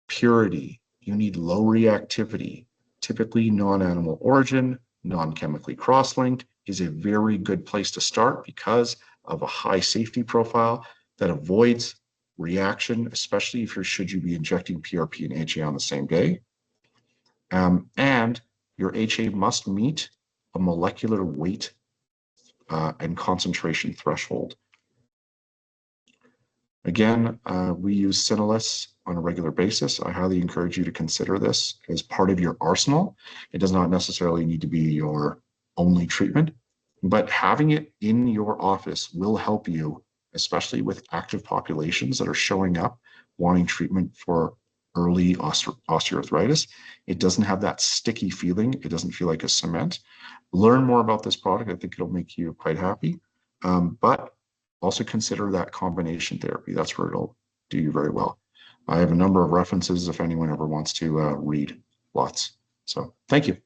purity, you need low reactivity, typically non-animal origin, non-chemically cross-linked is a very good place to start because of a high safety profile that avoids reaction, especially if should you be injecting PRP and HA on the same day. And your HA must meet a molecular weight and concentration threshold. Again, we use Synalus on a regular basis. I highly encourage you to consider this as part of your arsenal. It does not necessarily need to be your only treatment, but having it in your office will help you, especially with active populations that are showing up wanting treatment for early osteoarthritis. It doesn't have that sticky feeling. It doesn't feel like a cement. Learn more about this product. I think it'll make you quite happy. But also consider that combination therapy. That's where it'll do you very well. I have a number of references if anyone ever wants to read lots. So thank you.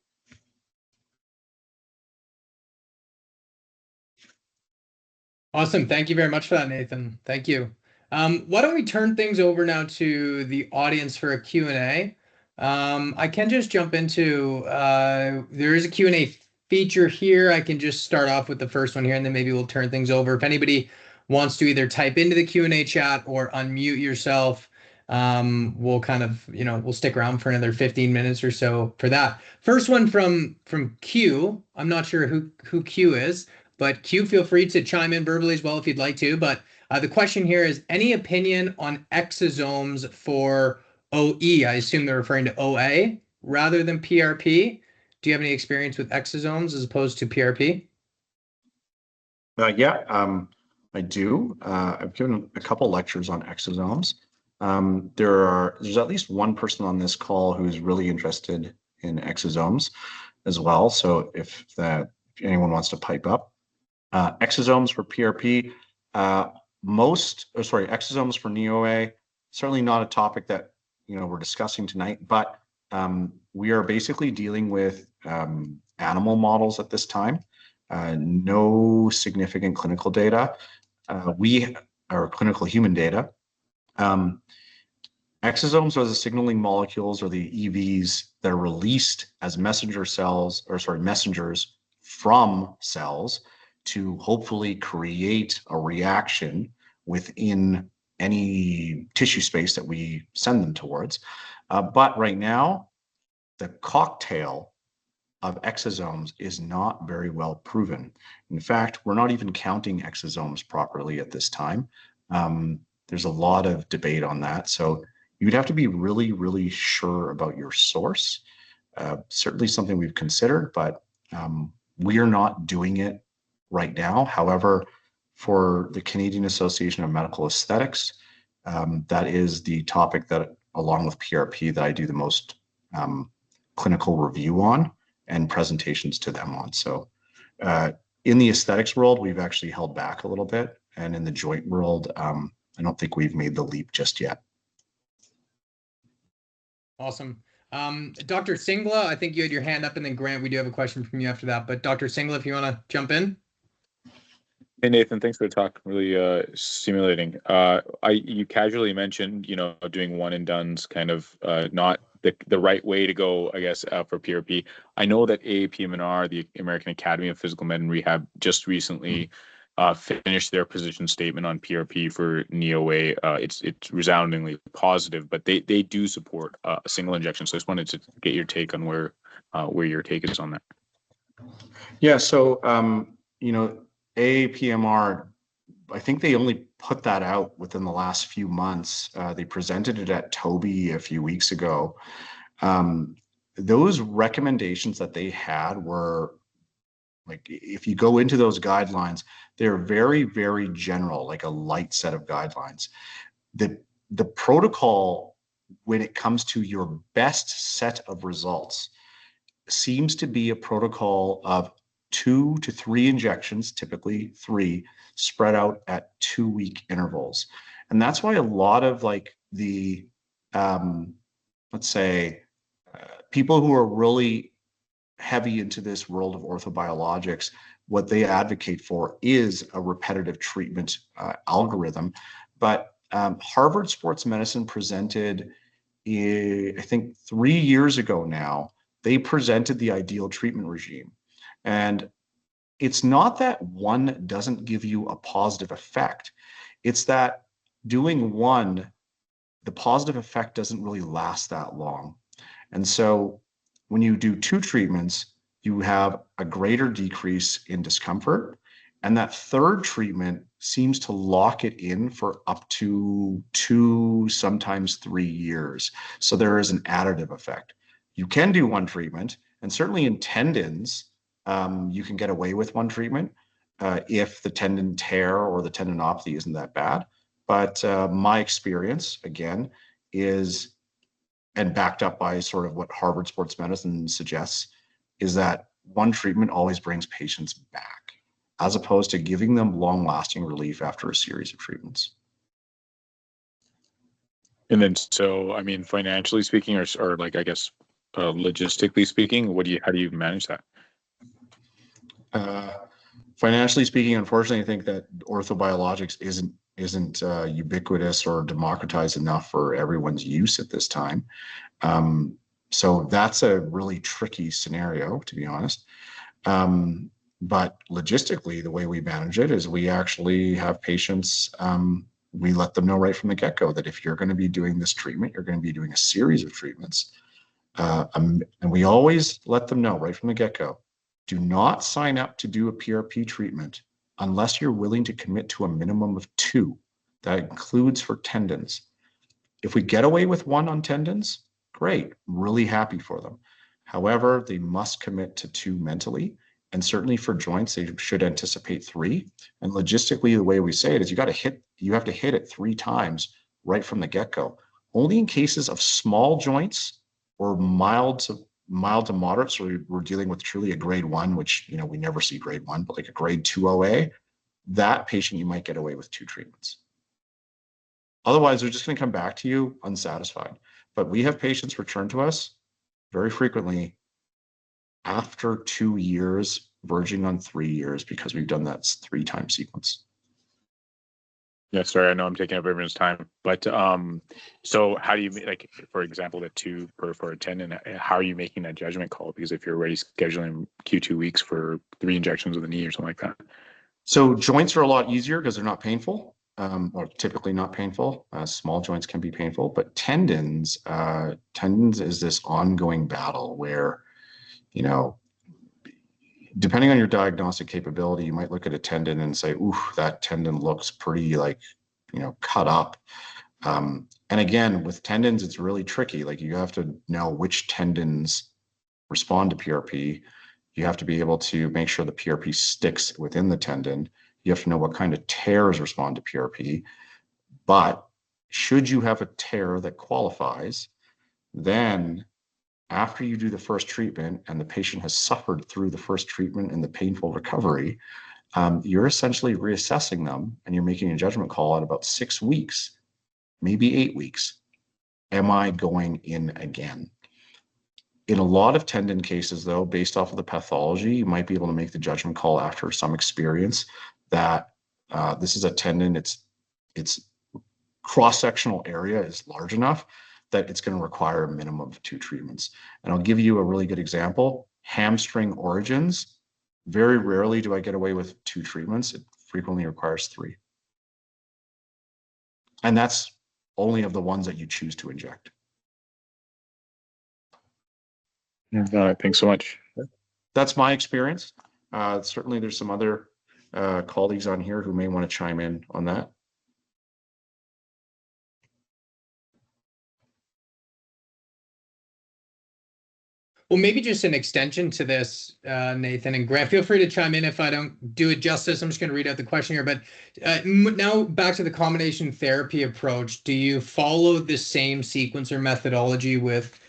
Awesome. Thank you very much for that, Nathan. Thank you. Why don't we turn things over now to the audience for a Q&A. I can just jump into, there is a Q&A feature here. I can just start off with the first one here, and then maybe we'll turn things over. If anybody wants to either type into the Q&A chat or unmute yourself, we'll kind of, we'll stick around for another 15 minutes or so for that. First one from Q. I'm not sure who Q is, but Q, feel free to chime in verbally as well if you'd like to. But the question here is, any opinion on exosomes for OE? I assume they're referring to OA rather than PRP. Do you have any experience with exosomes as opposed to PRP? Yeah, I do. I've given a couple lectures on exosomes. There's at least one person on this call who's really interested in exosomes as well. So if anyone wants to pipe up. Exosomes for PRP, exosomes for NEOA, certainly not a topic that we're discussing tonight, but we are basically dealing with animal models at this time. No significant clinical data. We are clinical human data. Exosomes are the signaling molecules or the EVs that are released as messengers from cells to hopefully create a reaction within any tissue space that we send them towards. But right now, the cocktail of exosomes is not very well proven. In fact, we're not even counting exosomes properly at this time. There's a lot of debate on that. So you'd have to be really, really sure about your source. Certainly something we've considered, but we are not doing it right now. However, for the Canadian Association of Medical Aesthetics, that is the topic that, along with PRP, that I do the most clinical review on and presentations to them on. So in the aesthetics world, we've actually held back a little bit. And in the joint world, I don't think we've made the leap just yet. Awesome. Dr. Singla, I think you had your hand up, and then Grant, we do have a question from you after that. But Dr. Singla, if you want to jump in. Hey, Nathan, thanks for the talk. Really stimulating. You casually mentioned, doing one and dones, kind of not the right way to go, I guess, for PRP. I know that AAPM&R, the American Academy of Physical Med and Rehab, just recently finished their position statement on PRP for NEOA. It's resoundingly positive, but they do support a single injection. So I just wanted to get your take on where your take is on that. Yeah. So AAPM&R, I think they only put that out within the last few months. They presented it at Toby a few weeks ago. Those recommendations that they had were, like, if you go into those guidelines, they're very, very general, like a light set of guidelines. The the protocol, when it comes to your best set of results, seems to be a protocol of 2 to 3 injections, typically 3, spread out at 2-week intervals. And that's why a lot of like the, let's say, people who are really heavy into this world of orthobiologics, what they advocate for is a repetitive treatment algorithm. But Harvard Sports Medicine presented, I think 3 years ago now, they presented the ideal treatment regime. And it's not that one doesn't give you a positive effect. It's that doing one, the positive effect doesn't really last that long. And so when you do 2 treatments, you have a greater decrease in discomfort. And that third treatment seems to lock it in for up to 2, sometimes 3 years. So there is an additive effect. You can do 1 treatment, and certainly in tendons, you can get away with 1 treatment if the tendon tear or the tendinopathy isn't that bad. But my experience, again, is, and backed up by sort of what Harvard Sports Medicine suggests, is that 1 treatment always brings patients back, as opposed to giving them long-lasting relief after a series of treatments. And then, so, I mean, financially speaking, or like, I guess, logistically speaking, how do you manage that? Financially speaking, unfortunately, I think that orthobiologics isn't ubiquitous or democratized enough for everyone's use at this time. So that's a really tricky scenario, to be honest. But logistically, the way we manage it is we actually have patients, we let them know right from the get-go that if you're going to be doing this treatment, you're going to be doing a series of treatments. And we always let them know right from the get-go, do not sign up to do a PRP treatment unless you're willing to commit to a minimum of 2. That includes for tendons. If we get away with 1 on tendons, great, really happy for them. However, they must commit to 2 mentally. And certainly for joints, they should anticipate 3. And logistically, the way we say it is you have to hit it 3 times right from the get-go. Only in cases of small joints or mild to moderate, so we're dealing with truly a grade 1, which, you know, we never see grade 1, but like a grade 2 OA, that patient you might get away with 2 treatments. Otherwise, they're just going to come back to you unsatisfied. But we have patients return to us very frequently after 2 years, verging on 3 years, because we've done that 3-time sequence. Yeah, sorry, I know I'm taking up everyone's time, but so how do you, like, for example, the 2 for a tendon, how are you making that judgment call? Because if you're already scheduling Q2 weeks for 3 injections of the knee or something like that. So joints are a lot easier because they're not painful, or typically not painful. Small joints can be painful, but tendons is this ongoing battle where, you know, depending on your diagnostic capability, you might look at a tendon and say, ooh, that tendon looks pretty, like, you know, cut up. And again, with tendons, it's really tricky. Like, you have to know which tendons respond to PRP. You have to be able to make sure the PRP sticks within the tendon. You have to know what kind of tears respond to PRP. But should you have a tear that qualifies, then after you do the first treatment and the patient has suffered through the first treatment and the painful recovery, you're essentially reassessing them and you're making a judgment call at about 6 weeks, maybe 8 weeks. Am I going in again? In a lot of tendon cases, though, based off of the pathology, you might be able to make the judgment call after some experience that this is a tendon, its cross-sectional area is large enough that it's going to require a minimum of 2 treatments. And I'll give you a really good example. Hamstring origins, very rarely do I get away with 2 treatments. It frequently requires 3. And that's only of the ones that you choose to inject. Thanks so much. That's my experience. Certainly there's some other colleagues on here who may want to chime in on that. Well, maybe just an extension to this, Nathan and Grant. Feel free to chime in if I don't do it justice. I'm just going to read out the question here. But now back to the combination therapy approach. Do you follow the same sequence or methodology with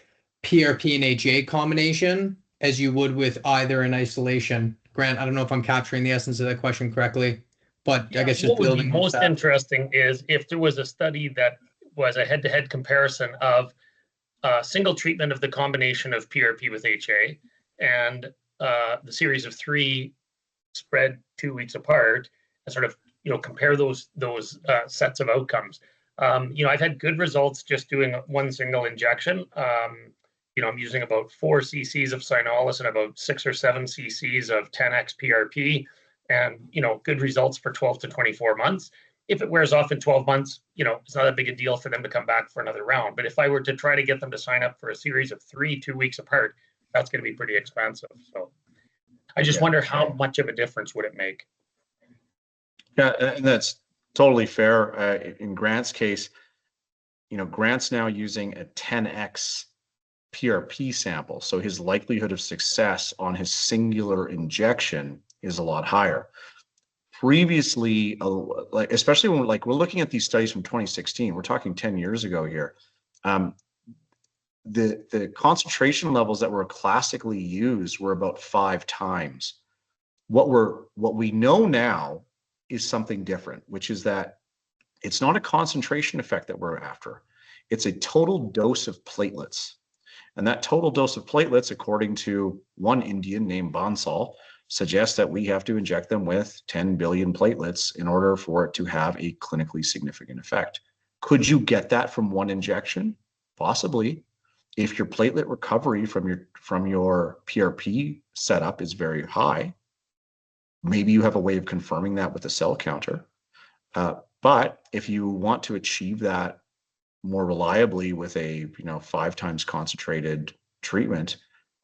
PRP and HA combination as you would with either in isolation? Grant, I don't know if I'm capturing the essence of that question correctly, but I guess just what would be building on most that. interesting is if there was a study that was a head-to-head comparison of single treatment of the combination of PRP with HA and the series of 3 spread 2 weeks apart, and sort of compare those sets of outcomes. I've had good results just doing one single injection. I'm using about 4 cc's of Cynolis and about 6 or 7 cc's of 10x PRP, and good results for 12 to 24 months. If it wears off in 12 months, it's not that big a deal for them to come back for another round. But if I were to try to get them to sign up for a series of 3 2 weeks apart, that's going to be pretty expensive. So I just wonder how much of a difference would it make? Yeah, and that's totally fair. In Grant's case, Grant's now using a 10x PRP sample. So his likelihood of success on his singular injection is a lot higher. Previously, especially when we're looking at these studies from 2016, we're talking 10 years ago here. The concentration levels that were classically used were about 5 times. What we know now is something different, which is that it's not a concentration effect that we're after. It's a total dose of platelets. And that total dose of platelets, according to one Indian named Bansal, suggests that we have to inject them with 10 billion platelets in order for it to have a clinically significant effect. Could you get that from one injection? Possibly. If your platelet recovery from your PRP setup is very high, maybe you have a way of confirming that with a cell counter. But if you want to achieve that more reliably with a 5 times concentrated treatment,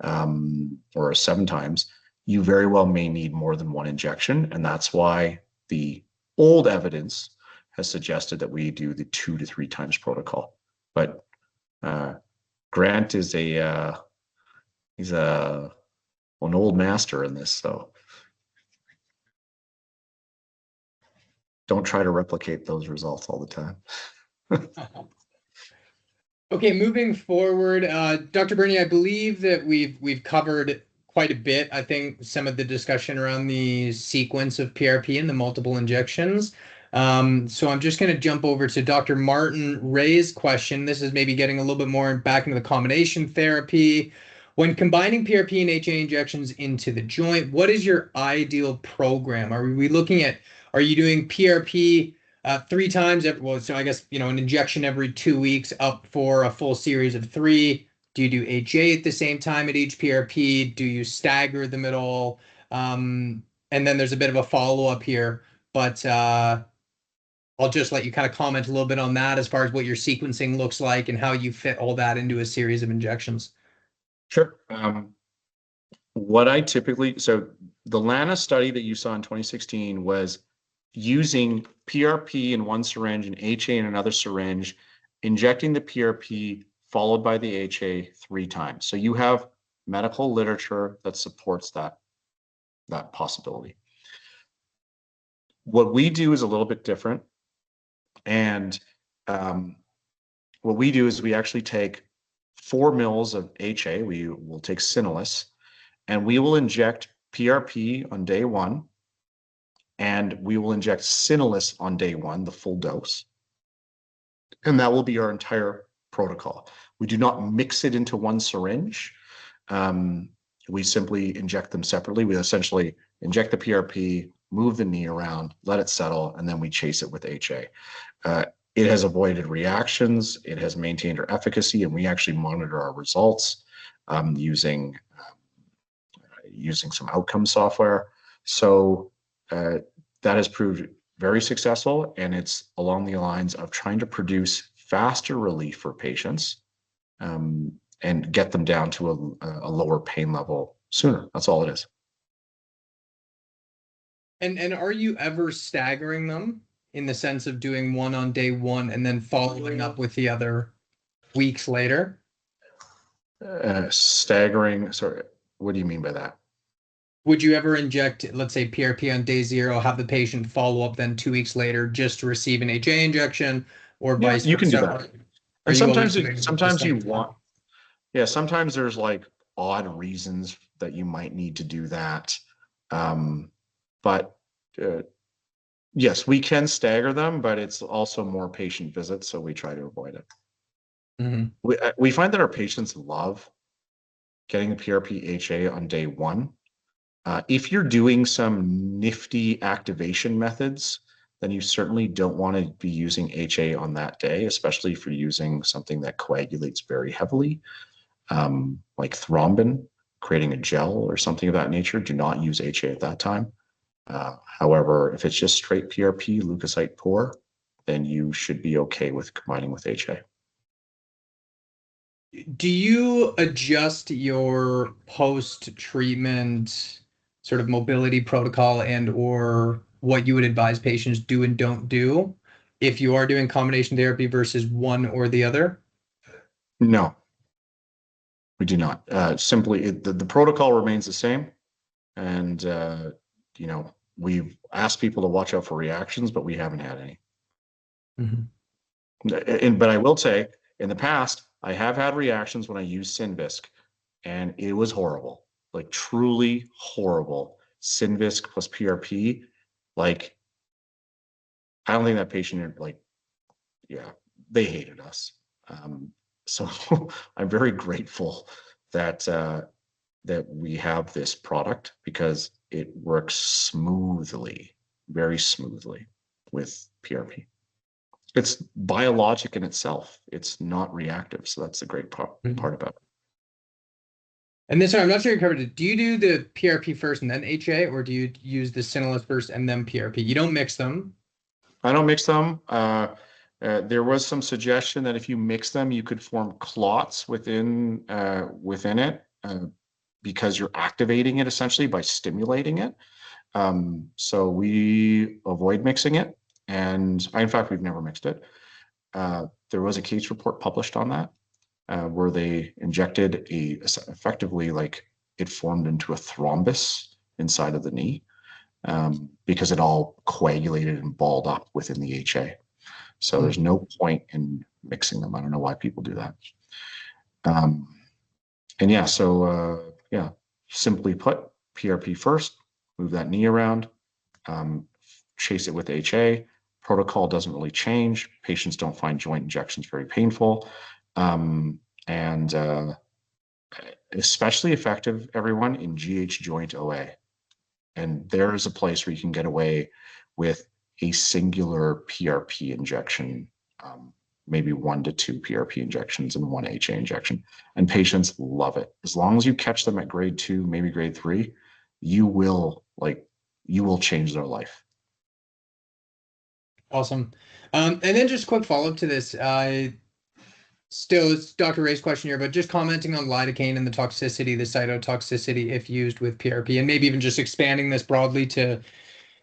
or 7 times, you very well may need more than one injection. And that's why the old evidence has suggested that we do the 2 to 3 times protocol. But Grant is he's an old master in this, so don't try to replicate those results all the time. Okay, moving forward, Dr. Burney, I believe that we've covered quite a bit. I think some of the discussion around the sequence of PRP and the multiple injections. So I'm just going to jump over to Dr. Martin Ray's question. This is maybe getting a little bit more back into the combination therapy. When combining PRP and HA injections into the joint, what is your ideal program? Are you doing PRP 3 times? So I guess, an injection every 2 weeks up for a full series of 3. Do you do HA at the same time at each PRP? Do you stagger them at all? And then there's a bit of a follow-up here, but I'll just let you kind of comment a little bit on that as far as what your sequencing looks like and how you fit all that into a series of injections. Sure. So the LANA study that you saw in 2016 was using PRP in one syringe and HA in another syringe, injecting the PRP followed by the HA 3 times. So you have medical literature that supports that possibility. What we do is a little bit different. And what we do is we actually take 4 mils of HA, we will take Cynolis, and we will inject PRP on day 1, and we will inject Cynolis on day 1, the full dose. And that will be our entire protocol. We do not mix it into one syringe. We simply inject them separately. We essentially inject the PRP, move the knee around, let it settle, and then we chase it with HA. It has avoided reactions. It has maintained our efficacy, and we actually monitor our results using some outcome software. So that has proved very successful, and it's along the lines of trying to produce faster relief for patients and get them down to a lower pain level sooner. That's all it is. And are you ever staggering them in the sense of doing one on day 1 and then following up with the other weeks later? Staggering. Sorry, what do you mean by that? Would you ever inject, let's say, PRP on day 0, have the patient follow up then 2 weeks later just to receive an HA injection, or Yeah, vice you can do versa? that. Are And you always sometimes doing the sometimes you same? want, yeah, sometimes there's like odd reasons that you might need to do that. But yes, we can stagger them, but it's also more patient visits, so we try to avoid it. Mhm. We find that our patients love getting the PRP HA on day 1. If you're doing some nifty activation methods, then you certainly don't want to be using HA on that day, especially if you're using something that coagulates very heavily, like thrombin, creating a gel or something of that nature. Do not use HA at that time. However, if it's just straight PRP, leukocyte poor, then you should be okay with combining with HA. Do you adjust your post-treatment sort of mobility protocol and or what you would advise patients do and don't do if you are doing combination therapy versus one or the other? No, we do not. Simply, the protocol remains the same. And, we've asked people to watch out for reactions, but we haven't had any. Mhm. But I will say, in the past, I have had reactions when I used Synvisc, and it was horrible, like truly horrible. Synvisc plus PRP, like I don't think that patient yeah, they hated us. So I'm very grateful that that we have this product because it works smoothly, very smoothly with PRP. It's biologic in itself. It's not reactive. So that's the great part about it. And this one, I'm not sure you covered it. Do you do the PRP first and then HA, or do you use the Synalus first and then PRP? You don't mix them. I don't mix them. There was some suggestion that if you mix them, you could form clots within it because you're activating it essentially by stimulating it. So we avoid mixing it. And in fact, we've never mixed it. There was a case report published on that where they injected effectively like it formed into a thrombus inside of the knee because it all coagulated and balled up within the HA. So there's no point in mixing them. I don't know why people do that. And yeah, so yeah, simply put, PRP first, move that knee around, chase it with HA. Protocol doesn't really change. Patients don't find joint injections very painful. And especially effective, everyone, in GH joint OA. And there is a place where you can get away with a singular PRP injection, maybe 1 to 2 PRP injections and 1 HA injection. And patients love it. As long as you catch them at grade 2, maybe grade 3, you will change their life. Awesome. And then just quick follow-up to this. Still, it's Dr. Ray's question here, but just commenting on lidocaine and the toxicity, the cytotoxicity if used with PRP, and maybe even just expanding this broadly to,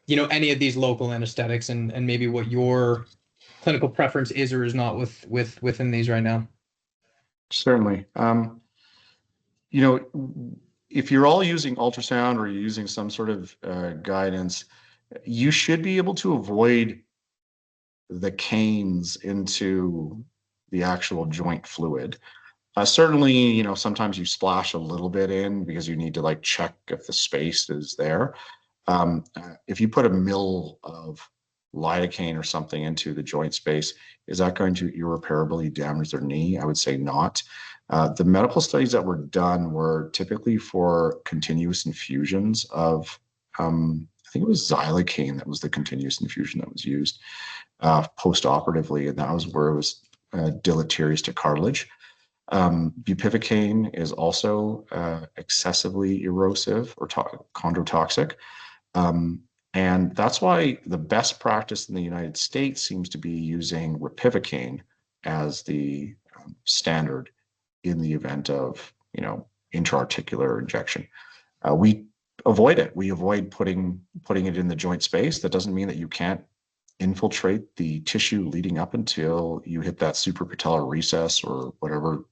any of these local anesthetics and maybe what your clinical preference is or is not within these right now. Certainly. If you're all using ultrasound or you're using some sort of guidance, you should be able to avoid the canes into the actual joint fluid. Certainly, sometimes you splash a little bit in because you need to like check if the space is there. If you put a mil of lidocaine or something into the joint space, is that going to irreparably damage their knee? I would say not. The medical studies that were done were typically for continuous infusions of, I think it was xylocaine that was the continuous infusion that was used post-operatively, and that was where it was deleterious to cartilage. Bupivacaine is also excessively erosive or chondrotoxic. And that's why the best practice in the United States seems to be using ropivacaine as the standard in the event of, intra-articular injection. We avoid it. We avoid putting it in the joint space. That doesn't mean that you can't infiltrate the tissue leading up until you hit that suprapatellar recess or whatever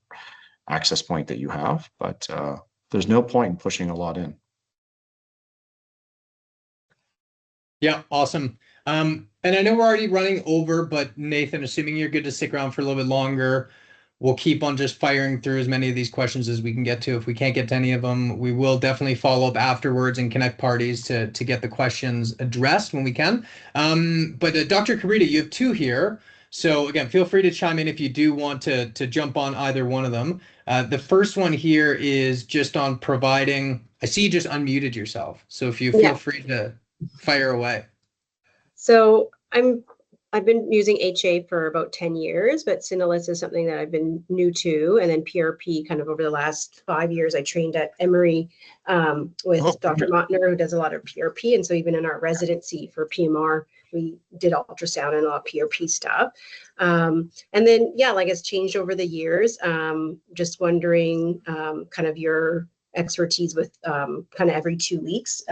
access point that you have, but there's no point in pushing a lot in. Yeah, awesome. And I know we're already running over, but Nathan, assuming you're good to stick around for a little bit longer, we'll keep on just firing through as many of these questions as we can get to. If we can't get to any of them, we will definitely follow up afterwards and connect parties to get the questions addressed when we can. But Dr. Karita, you have two here. So again, feel free to chime in if you do want to jump on either one of them. The first one here is just on providing, I see you just unmuted yourself. So if you feel free to fire away. So I've been using HA for about 10 years, but Synalus is something that I've been new to. And then PRP kind of over the last 5 years, I trained at Emory with Dr. Mottner, who does a lot of PRP. And so even in our residency for PMR, we did ultrasound and a lot of PRP stuff. And then, yeah, like it's changed over the years. Just wondering kind of your expertise with kind of every 2 weeks.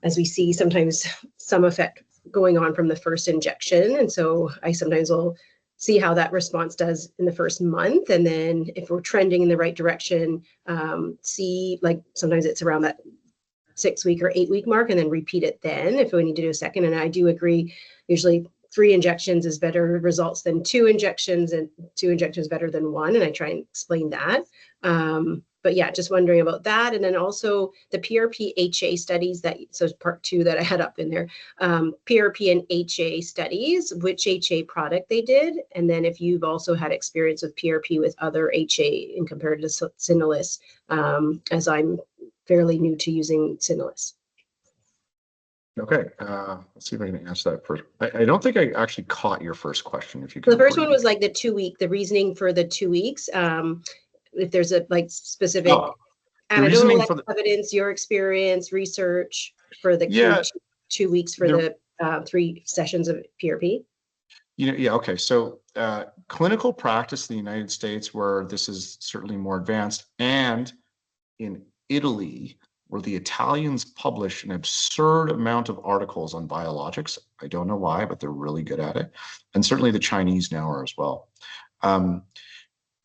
As we see sometimes some effect going on from the first injection. And so I sometimes will see how that response does in the first month. And then if we're trending in the right direction, see like sometimes it's around that 6 week or 8 week mark and then repeat it then if we need to do a second. And I do agree, usually 3 injections is better results than 2 injections and 2 injections better than 1. And I try and explain that. But yeah, just wondering about that. And then also the PRP HA studies so part 2 that I had up in there, PRP and HA studies, which HA product they did. And then if you've also had experience with PRP with other HA in compared to Synalus, as I'm fairly new to using Synalus. Okay, let's see if I can answer that first. I don't think I actually caught your first question. If you can. The first one was like the 2 week, the reasoning for the 2 weeks. If there's a like specific anecdotal evidence, your experience, research for the 2 weeks for the 3 sessions of PRP. Okay. So clinical practice in the United States, where this is certainly more advanced, and in Italy, where the Italians publish an absurd amount of articles on biologics. I don't know why, but they're really good at it. And certainly the Chinese now are as well.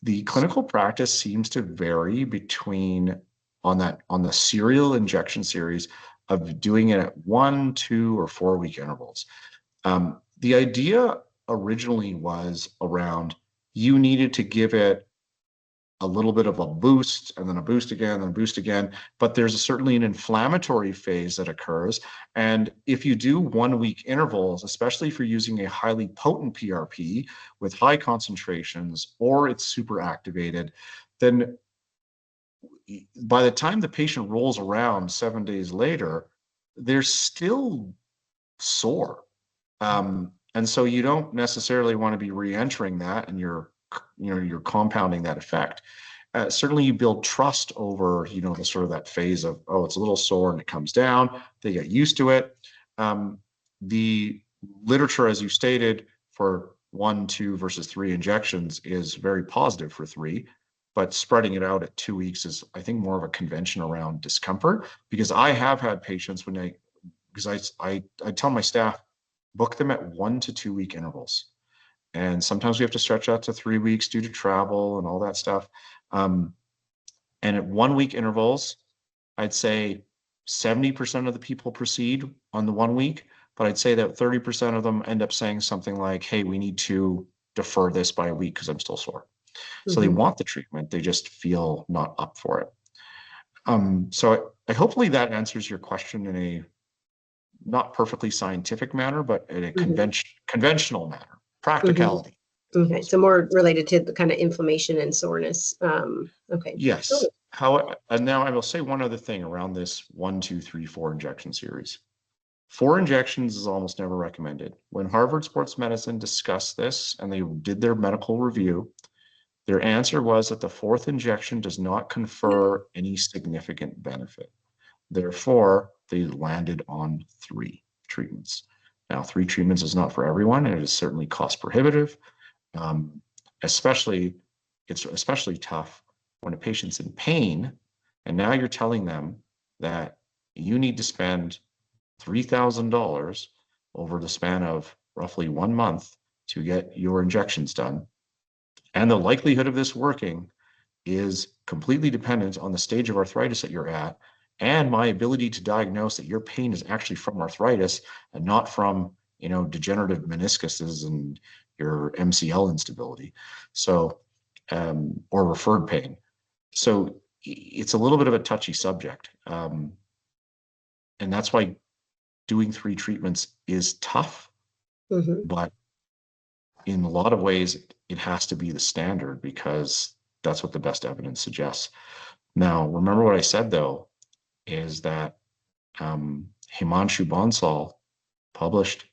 The clinical practice seems to vary between on the serial injection series of doing it at 1, 2, or 4 week intervals. The idea originally was around you needed to give it a little bit of a boost and then a boost again and a boost again, but there's certainly an inflammatory phase that occurs. And if you do 1 week intervals, especially if you're using a highly potent PRP with high concentrations or it's super activated, then by the time the patient rolls around 7 days later, they're still sore. And so you don't necessarily want to be re-entering that, and you're compounding that effect. Certainly you build trust over, the sort of that phase of, oh, it's a little sore and it comes down. They get used to it. The literature, as you stated, for 1, 2 versus 3 injections is very positive for 3, but spreading it out at 2 weeks is, I think, more of a convention around discomfort, because I have had patients because I tell my staff, book them at 1 to 2 week intervals. And sometimes we have to stretch out to 3 weeks due to travel and all that stuff. And at 1 week intervals, I'd say 70% of the people proceed on the 1 week, but I'd say that 30% of them end up saying something like, hey, we need to defer this by a week because I'm still sore. So they want the treatment, they just feel not up for it. So I hopefully that answers your question in a not perfectly scientific manner, but in a conventional manner, practicality. Okay, so more related to the kind of inflammation and soreness. Okay. Yes. And now I will say one other thing around this 1, 2, 3, 4 injection series. 4 injections is almost never recommended. When Harvard Sports Medicine discussed this and they did their medical review, their answer was that the 4th injection does not confer any significant benefit. Therefore, they landed on 3 treatments. Now, 3 treatments is not for everyone, and it is certainly cost prohibitive. It's especially tough when a patient's in pain, and now you're telling them that you need to spend $3,000 over the span of roughly 1 month to get your injections done. And the likelihood of this working is completely dependent on the stage of arthritis that you're at and my ability to diagnose that your pain is actually from arthritis and not from, degenerative meniscuses and your MCL instability. So, or referred pain. So it's a little bit of a touchy subject. And that's why doing 3 treatments is tough, but in a lot of ways, it has to be the standard because that's what the best evidence suggests. Now, remember what I said, though, is that Himanshu Bansal published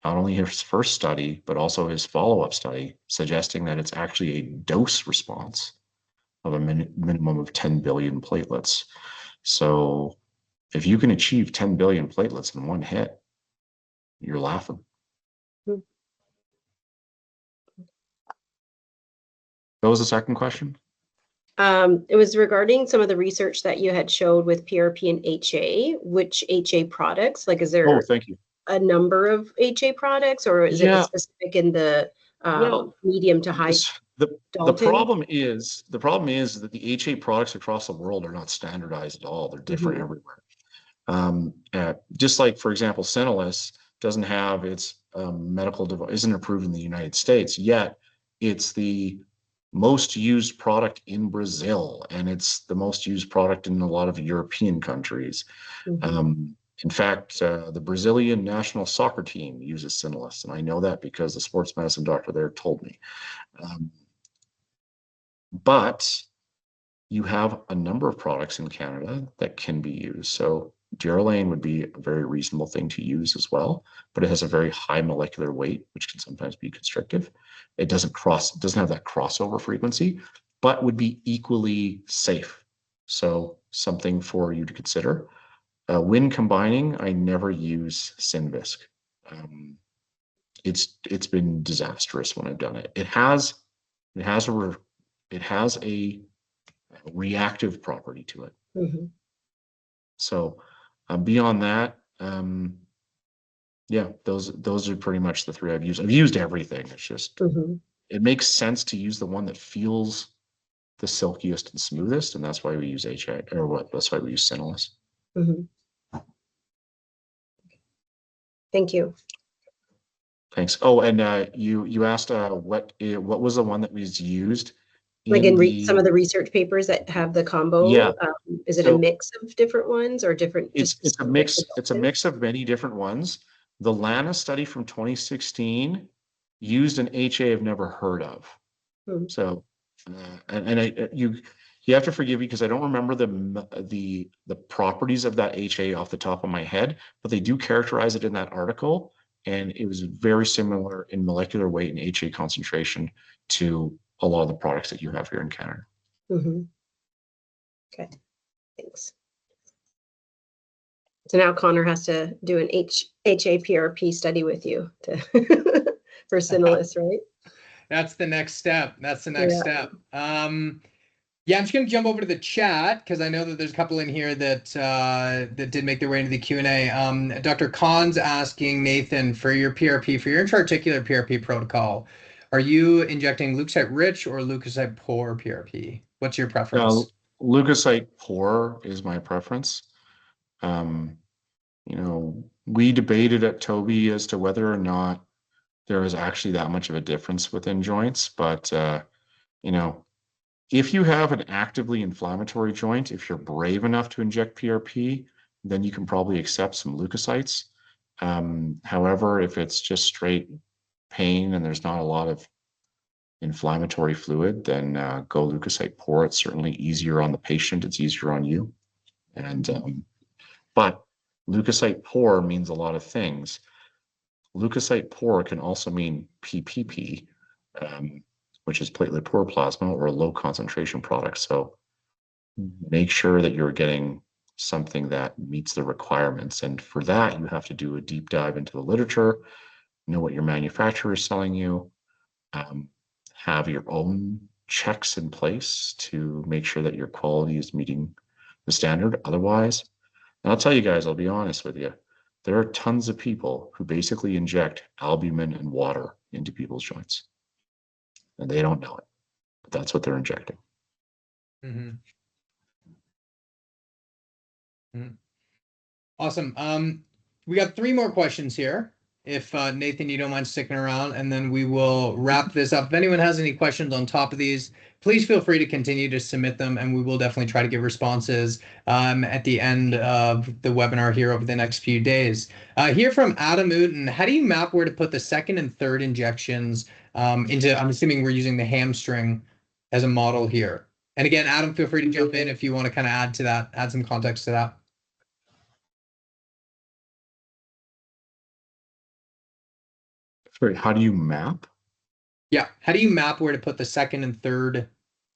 not only his first study, but also his follow-up study, suggesting that it's actually a dose response of a minimum of 10 billion platelets. So if you can achieve 10 billion platelets in one hit, you're laughing. What was the second question? It was regarding some of the research that you had showed with PRP and HA. Which HA products? Like, is there Oh, thank you. a number of HA products, or is it specific in the medium to high? The problem is that the HA products across the world are not standardized at all. They're different everywhere. Just like, for example, Cinelis doesn't have its medical device, isn't approved in the United States, yet it's the most used product in Brazil, and it's the most used product in a lot of European countries. In fact, the Brazilian national soccer team uses Cinelis, and I know that because the sports medicine doctor there told me. But you have a number of products in Canada that can be used. So Durolane would be a very reasonable thing to use as well, but it has a very high molecular weight, which can sometimes be constrictive. It doesn't have that crossover frequency, but would be equally safe. So something for you to consider. When combining, I never use Synvisc. It's been disastrous when I've done it. It has a reactive property to it. So beyond that, those are pretty much the 3 I've used. I've used everything. It's just it makes sense to use the one that feels the silkiest and smoothest, and that's why we use HA, that's why we use Cinelis. Thank you. Thanks. Oh, and you asked what was the one that was used? Like in some of the research papers that have the combo. Yeah. Is it a mix of different ones or different? It's a mix. It's a mix of many different ones. The Lana study from 2016 used an HA I've never heard of. So, you have to forgive me because I don't remember the properties of that HA off the top of my head, but they do characterize it in that article, and it was very similar in molecular weight and HA concentration to a lot of the products that you have here in Canada. Okay, thanks. So now Connor has to do an HA-PRP study with you for Cinelis, right? That's the next step. Step. Yeah, I'm just going to jump over to the chat because I know that there's a couple in here that did make their way into the Q&A. Dr. Khan's asking Nathan, for your PRP, for your intra-articular PRP protocol, are you injecting leukocyte-rich or leukocyte-poor PRP? What's your preference? Leukocyte-poor is my preference. We debated at Toby as to whether or not there was actually that much of a difference within joints, but if you have an actively inflammatory joint, if you're brave enough to inject PRP, then you can probably accept some leukocytes. However, if it's just straight pain and there's not a lot of inflammatory fluid, then go leukocyte poor. It's certainly easier on the patient. It's easier on you. But leukocyte poor means a lot of things. Leukocyte poor can also mean PPP, which is platelet poor plasma or a low concentration product. So make sure that you're getting something that meets the requirements. And for that, you have to do a deep dive into the literature, know what your manufacturer is selling you, have your own checks in place to make sure that your quality is meeting the standard. Otherwise, and I'll tell you guys, I'll be honest with you, there are tons of people who basically inject albumin and water into people's joints. And they don't know it, but that's what they're injecting. Mhm. Mhm. Awesome. We got 3 more questions here. If Nathan, you don't mind sticking around, and then we will wrap this up. If anyone has any questions on top of these, please feel free to continue to submit them, and we will definitely try to give responses at the end of the webinar here over the next few days. Here from Adam Uten, how do you map where to put the second and third injections into, I'm assuming we're using the hamstring as a model here. And again, Adam, feel free to jump in if you want to kind of add to that, add some context to that. Sorry, how do you map? Yeah. How do you map where to put the second and third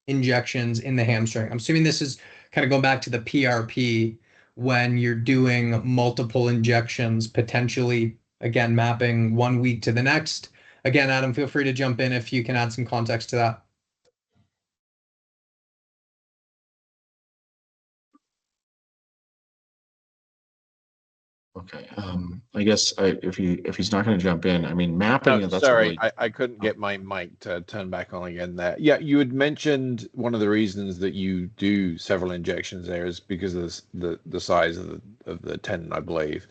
injections in the hamstring? I'm assuming this is kind of going back to the PRP when you're doing multiple injections, potentially, again, mapping 1 week to the next. Again, Adam, feel free to jump in if you can add some context to that. Okay. I guess if he's not going to jump in, I mean, mapping. No, That's a sorry, really. I couldn't get my mic to turn back on again there. Yeah, you had mentioned one of the reasons that you do several injections there is because of the size of the tendon, I believe.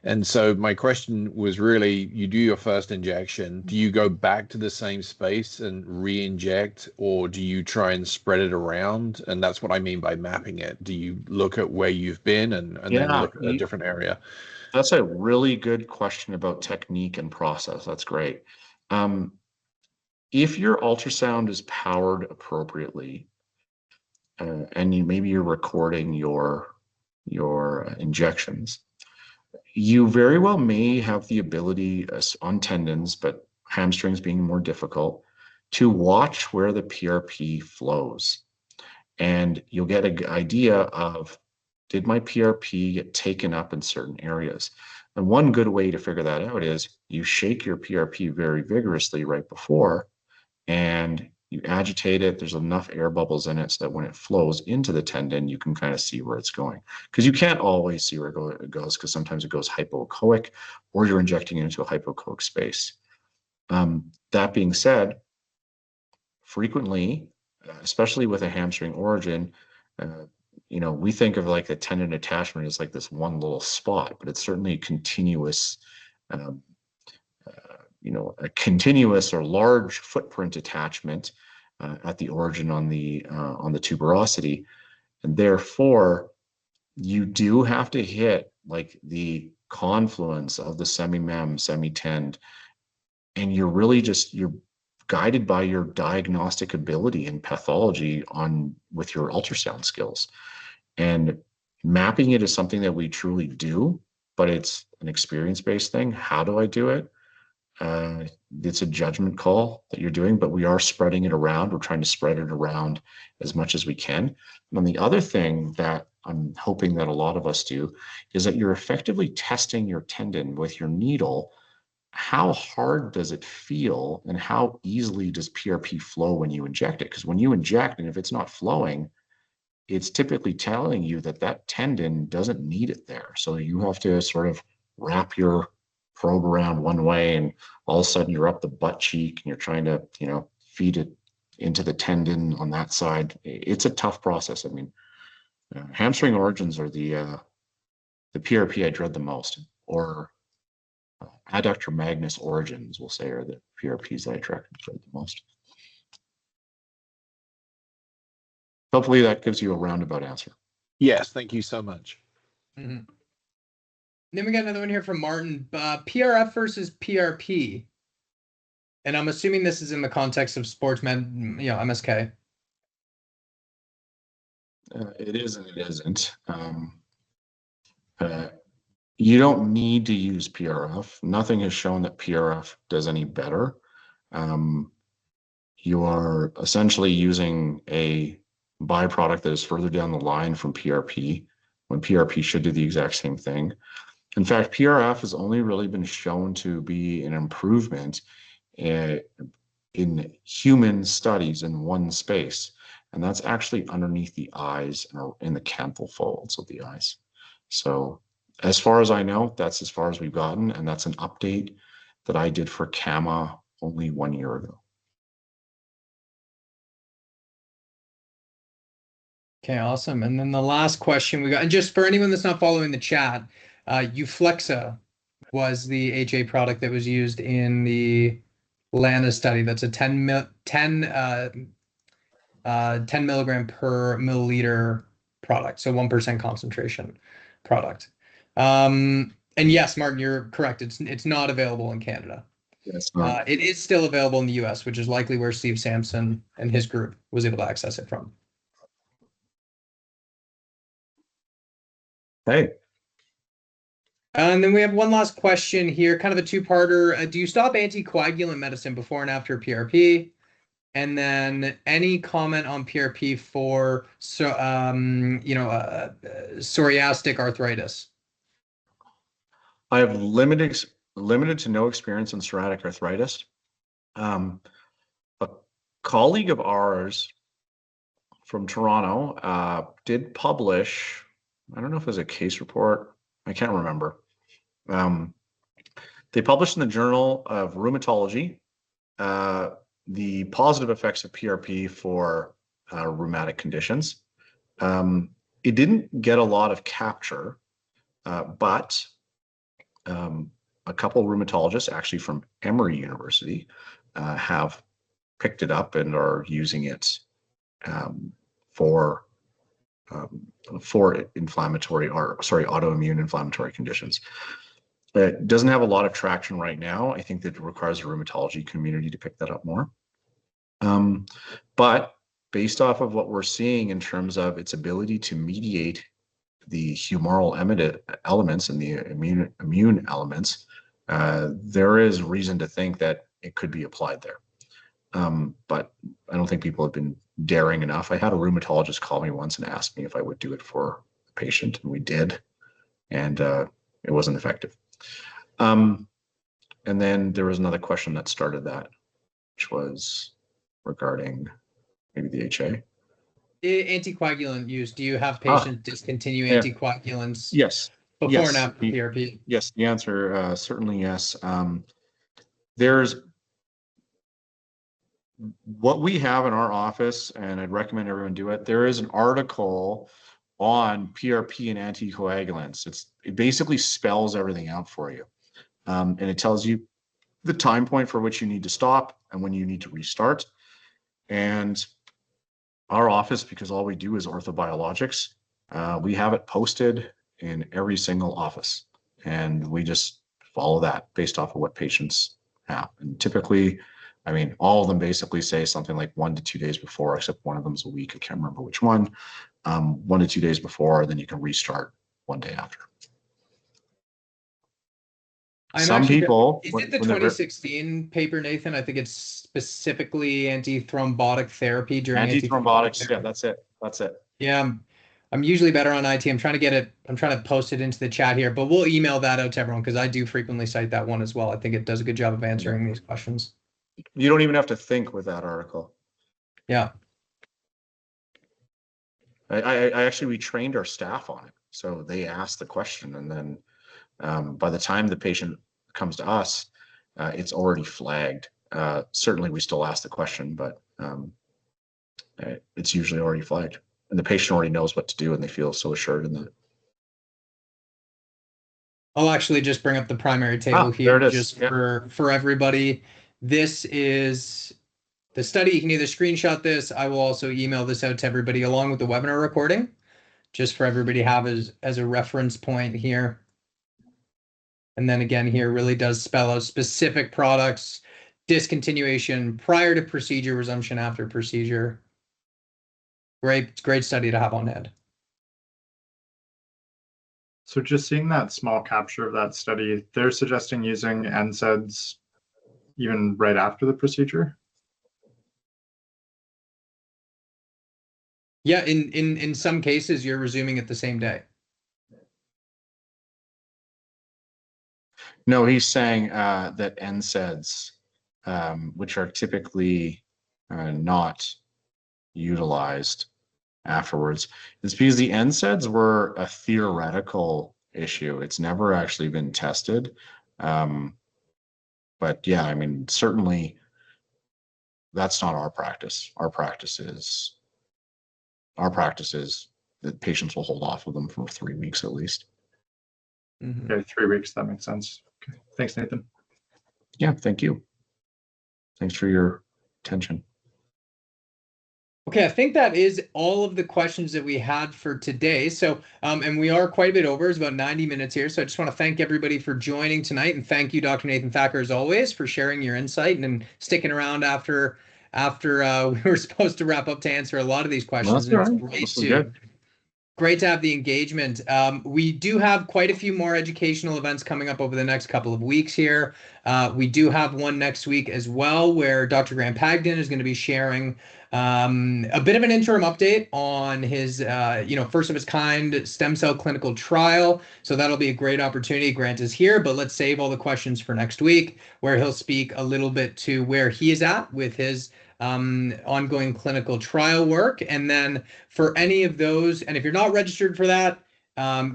And so my question was really, you do your first injection, do you go back to the same space and re-inject, or do you try and spread it around? And that's what I mean by mapping it. Do you look at where you've been and then Yeah, look at a different area? That's a really good question about technique and process. That's great. If your ultrasound is powered appropriately, and maybe you're recording your injections, you very well may have the ability on tendons, but hamstrings being more difficult, to watch where the PRP flows. And you'll get an idea of, did my PRP get taken up in certain areas? And one good way to figure that out is you shake your PRP very vigorously right before, and you agitate it. There's enough air bubbles in it so that when it flows into the tendon, you can kind of see where it's going. Because you can't always see where it goes, because sometimes it goes hypoechoic, or you're injecting it into a hypoechoic space. That being said, frequently, especially with a hamstring origin, we think of like a tendon attachment as like this one little spot, but it's certainly a continuous, a continuous or large footprint attachment at the origin on the tuberosity, and therefore you do have to hit like the confluence of the semimem, semitend, and you're guided by your diagnostic ability and pathology with your ultrasound skills. And mapping it is something that we truly do, but it's an experience-based thing. How do I do it? It's a judgment call that you're doing, but we are spreading it around. We're trying to spread it around as much as we can. And then the other thing that I'm hoping that a lot of us do is that you're effectively testing your tendon with your needle. How hard does it feel, and how easily does PRP flow when you inject it? Because when you inject, and if it's not flowing, it's typically telling you that that tendon doesn't need it there. So you have to sort of wrap your probe around one way, and all of a sudden you're up the butt cheek and you're trying to, feed it into the tendon on that side. It's a tough process. I mean, hamstring origins are the PRP I dread the most, or adductor magnus origins, we'll say, are the PRPs that I dread the most. Hopefully that gives you a roundabout answer. Yes, thank you so much. Mm-hmm. Then we got another one here from Martin. PRF versus PRP. And I'm assuming this is in the context of sportsmen, MSK. It is and it isn't. You don't need to use PRF. Nothing has shown that PRF does any better. You are essentially using a byproduct that is further down the line from PRP, when PRP should do the exact same thing. In fact, PRF has only really been shown to be an improvement in human studies in one space, and that's actually underneath the eyes and in the canthal folds of the eyes. So as far as I know, that's as far as we've gotten, and that's an update that I did for CAMA only 1 year ago. Okay, awesome. And then the last question we got, and just for anyone that's not following the chat, Euflexa was the HA product that was used in the Lana study. That's a 10 milligram per milliliter product, so 1% concentration product. And yes, Martin, you're correct. It's not available in Canada. Yes. It is still available in the US, which is likely where Steve Sampson and his group was able to access it from. Hey. And then we have one last question here, kind of a two-parter. Do you stop anticoagulant medicine before and after PRP? And then any comment on PRP for psoriatic arthritis? I have limited to no experience in psoriatic arthritis. A colleague of ours from Toronto did publish, I don't know if it was a case report, I can't remember. They published in the Journal of Rheumatology the positive effects of PRP for rheumatic conditions. It didn't get a lot of capture, but a couple of rheumatologists actually from Emory University have picked it up and are using it for autoimmune inflammatory conditions. It doesn't have a lot of traction right now. I think that it requires the rheumatology community to pick that up more. But based off of what we're seeing in terms of its ability to mediate the humoral elements and the immune elements, there is reason to think that it could be applied there. But I don't think people have been daring enough. I had a rheumatologist call me once and ask me if I would do it for a patient, and we did, and it wasn't effective. And then there was another question that started that, which was regarding maybe the HA. Anticoagulant use. Do you have patients discontinue anticoagulants? Yes. Before and after PRP? Yes, the answer certainly yes. There's what we have in our office, and I'd recommend everyone do it. There is an article on PRP and anticoagulants. It basically spells everything out for you. And it tells you the time point for which you need to stop and when you need to restart. And our office, because all we do is orthobiologics, we have it posted in every single office. And we just follow that based off of what patients have. And typically, I mean, all of them basically say something like 1 to 2 days before, except one of them's a week. I can't remember which one. 1 to 2 days before, then you can restart 1 day after. Some people. Is it the 2016 paper, Nathan? I think it's specifically antithrombotic therapy during antithrombotics. Yeah, that's it. That's it. Yeah, I'm usually better on IT. I'm trying to get it. I'm trying to post it into the chat here, but we'll email that out to everyone because I do frequently cite that one as well. I think it does a good job of answering these questions. You don't even have to think with that article. Yeah. We trained our staff on it. So they asked the question, and then by the time the patient comes to us, it's already flagged. Certainly we still ask the question, but it's usually already flagged. And the patient already knows what to do, and they feel so assured in that. I'll actually just bring up the primary table here just for everybody. This is the study. You can either screenshot this. I will also email this out to everybody along with the webinar recording, just for everybody to have as a reference point here. And then again, here really does spell out specific products, discontinuation prior to procedure, resumption after procedure. Great study to have on hand. So just seeing that small capture of that study, they're suggesting using NSAIDs even right after the procedure? Yeah, in some cases, you're resuming it the same day. No, he's saying that NSAIDs, which are typically not utilized afterwards, it's because the NSAIDs were a theoretical issue. It's never actually been tested. But yeah, I mean, certainly that's not our practice. Our practice is our practice is that patients will hold off of them for 3 weeks at least. Mhm. Okay, 3 weeks. That makes sense. Okay. Thanks, Nathan. Yeah, thank you. Thanks for your attention. Okay, I think that is all of the questions that we had for today. So, and we are quite a bit over. It's about 90 minutes here. So I just want to thank everybody for joining tonight, and thank you, Dr. Nathan Thacker, as always, for sharing your insight and sticking around after we were supposed to wrap up to answer a lot of these questions. Well, that's And all it's right. This was good. great to have the engagement. We do have quite a few more educational events coming up over the next couple of weeks here. We do have one next week as well, where Dr. Graham Pagden is going to be sharing a bit of an interim update on his, first of its kind stem cell clinical trial. So that'll be a great opportunity. Grant is here, but let's save all the questions for next week, where he'll speak a little bit to where he is at with his ongoing clinical trial work. And then for any of those, and if you're not registered for that,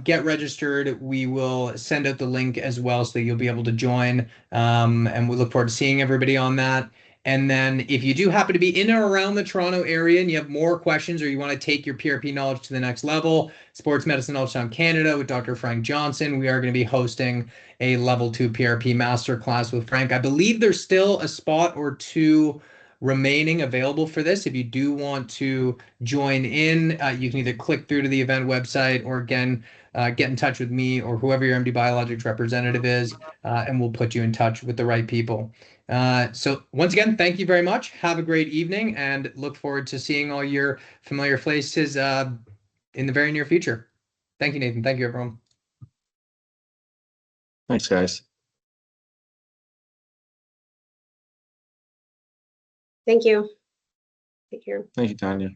get registered. We will send out the link as well, so that you'll be able to join. And we look forward to seeing everybody on that. And then if you do happen to be in or around the Toronto area and you have more questions, or you want to take your PRP knowledge to the next level, Sports Medicine Ultrasound Canada with Dr. Frank Johnson, we are going to be hosting a level 2 PRP masterclass with Frank. I believe there's still a spot or two remaining available for this. If you do want to join in, you can either click through to the event website, or again, get in touch with me or whoever your MD Biologics representative is, and we'll put you in touch with the right people. So once again, thank you very much. Have a great evening, and look forward to seeing all your familiar faces in the very near future. Thank you, Nathan. Thank you, everyone. Thanks, guys. Thank you. Take care. Thank you, Tanya.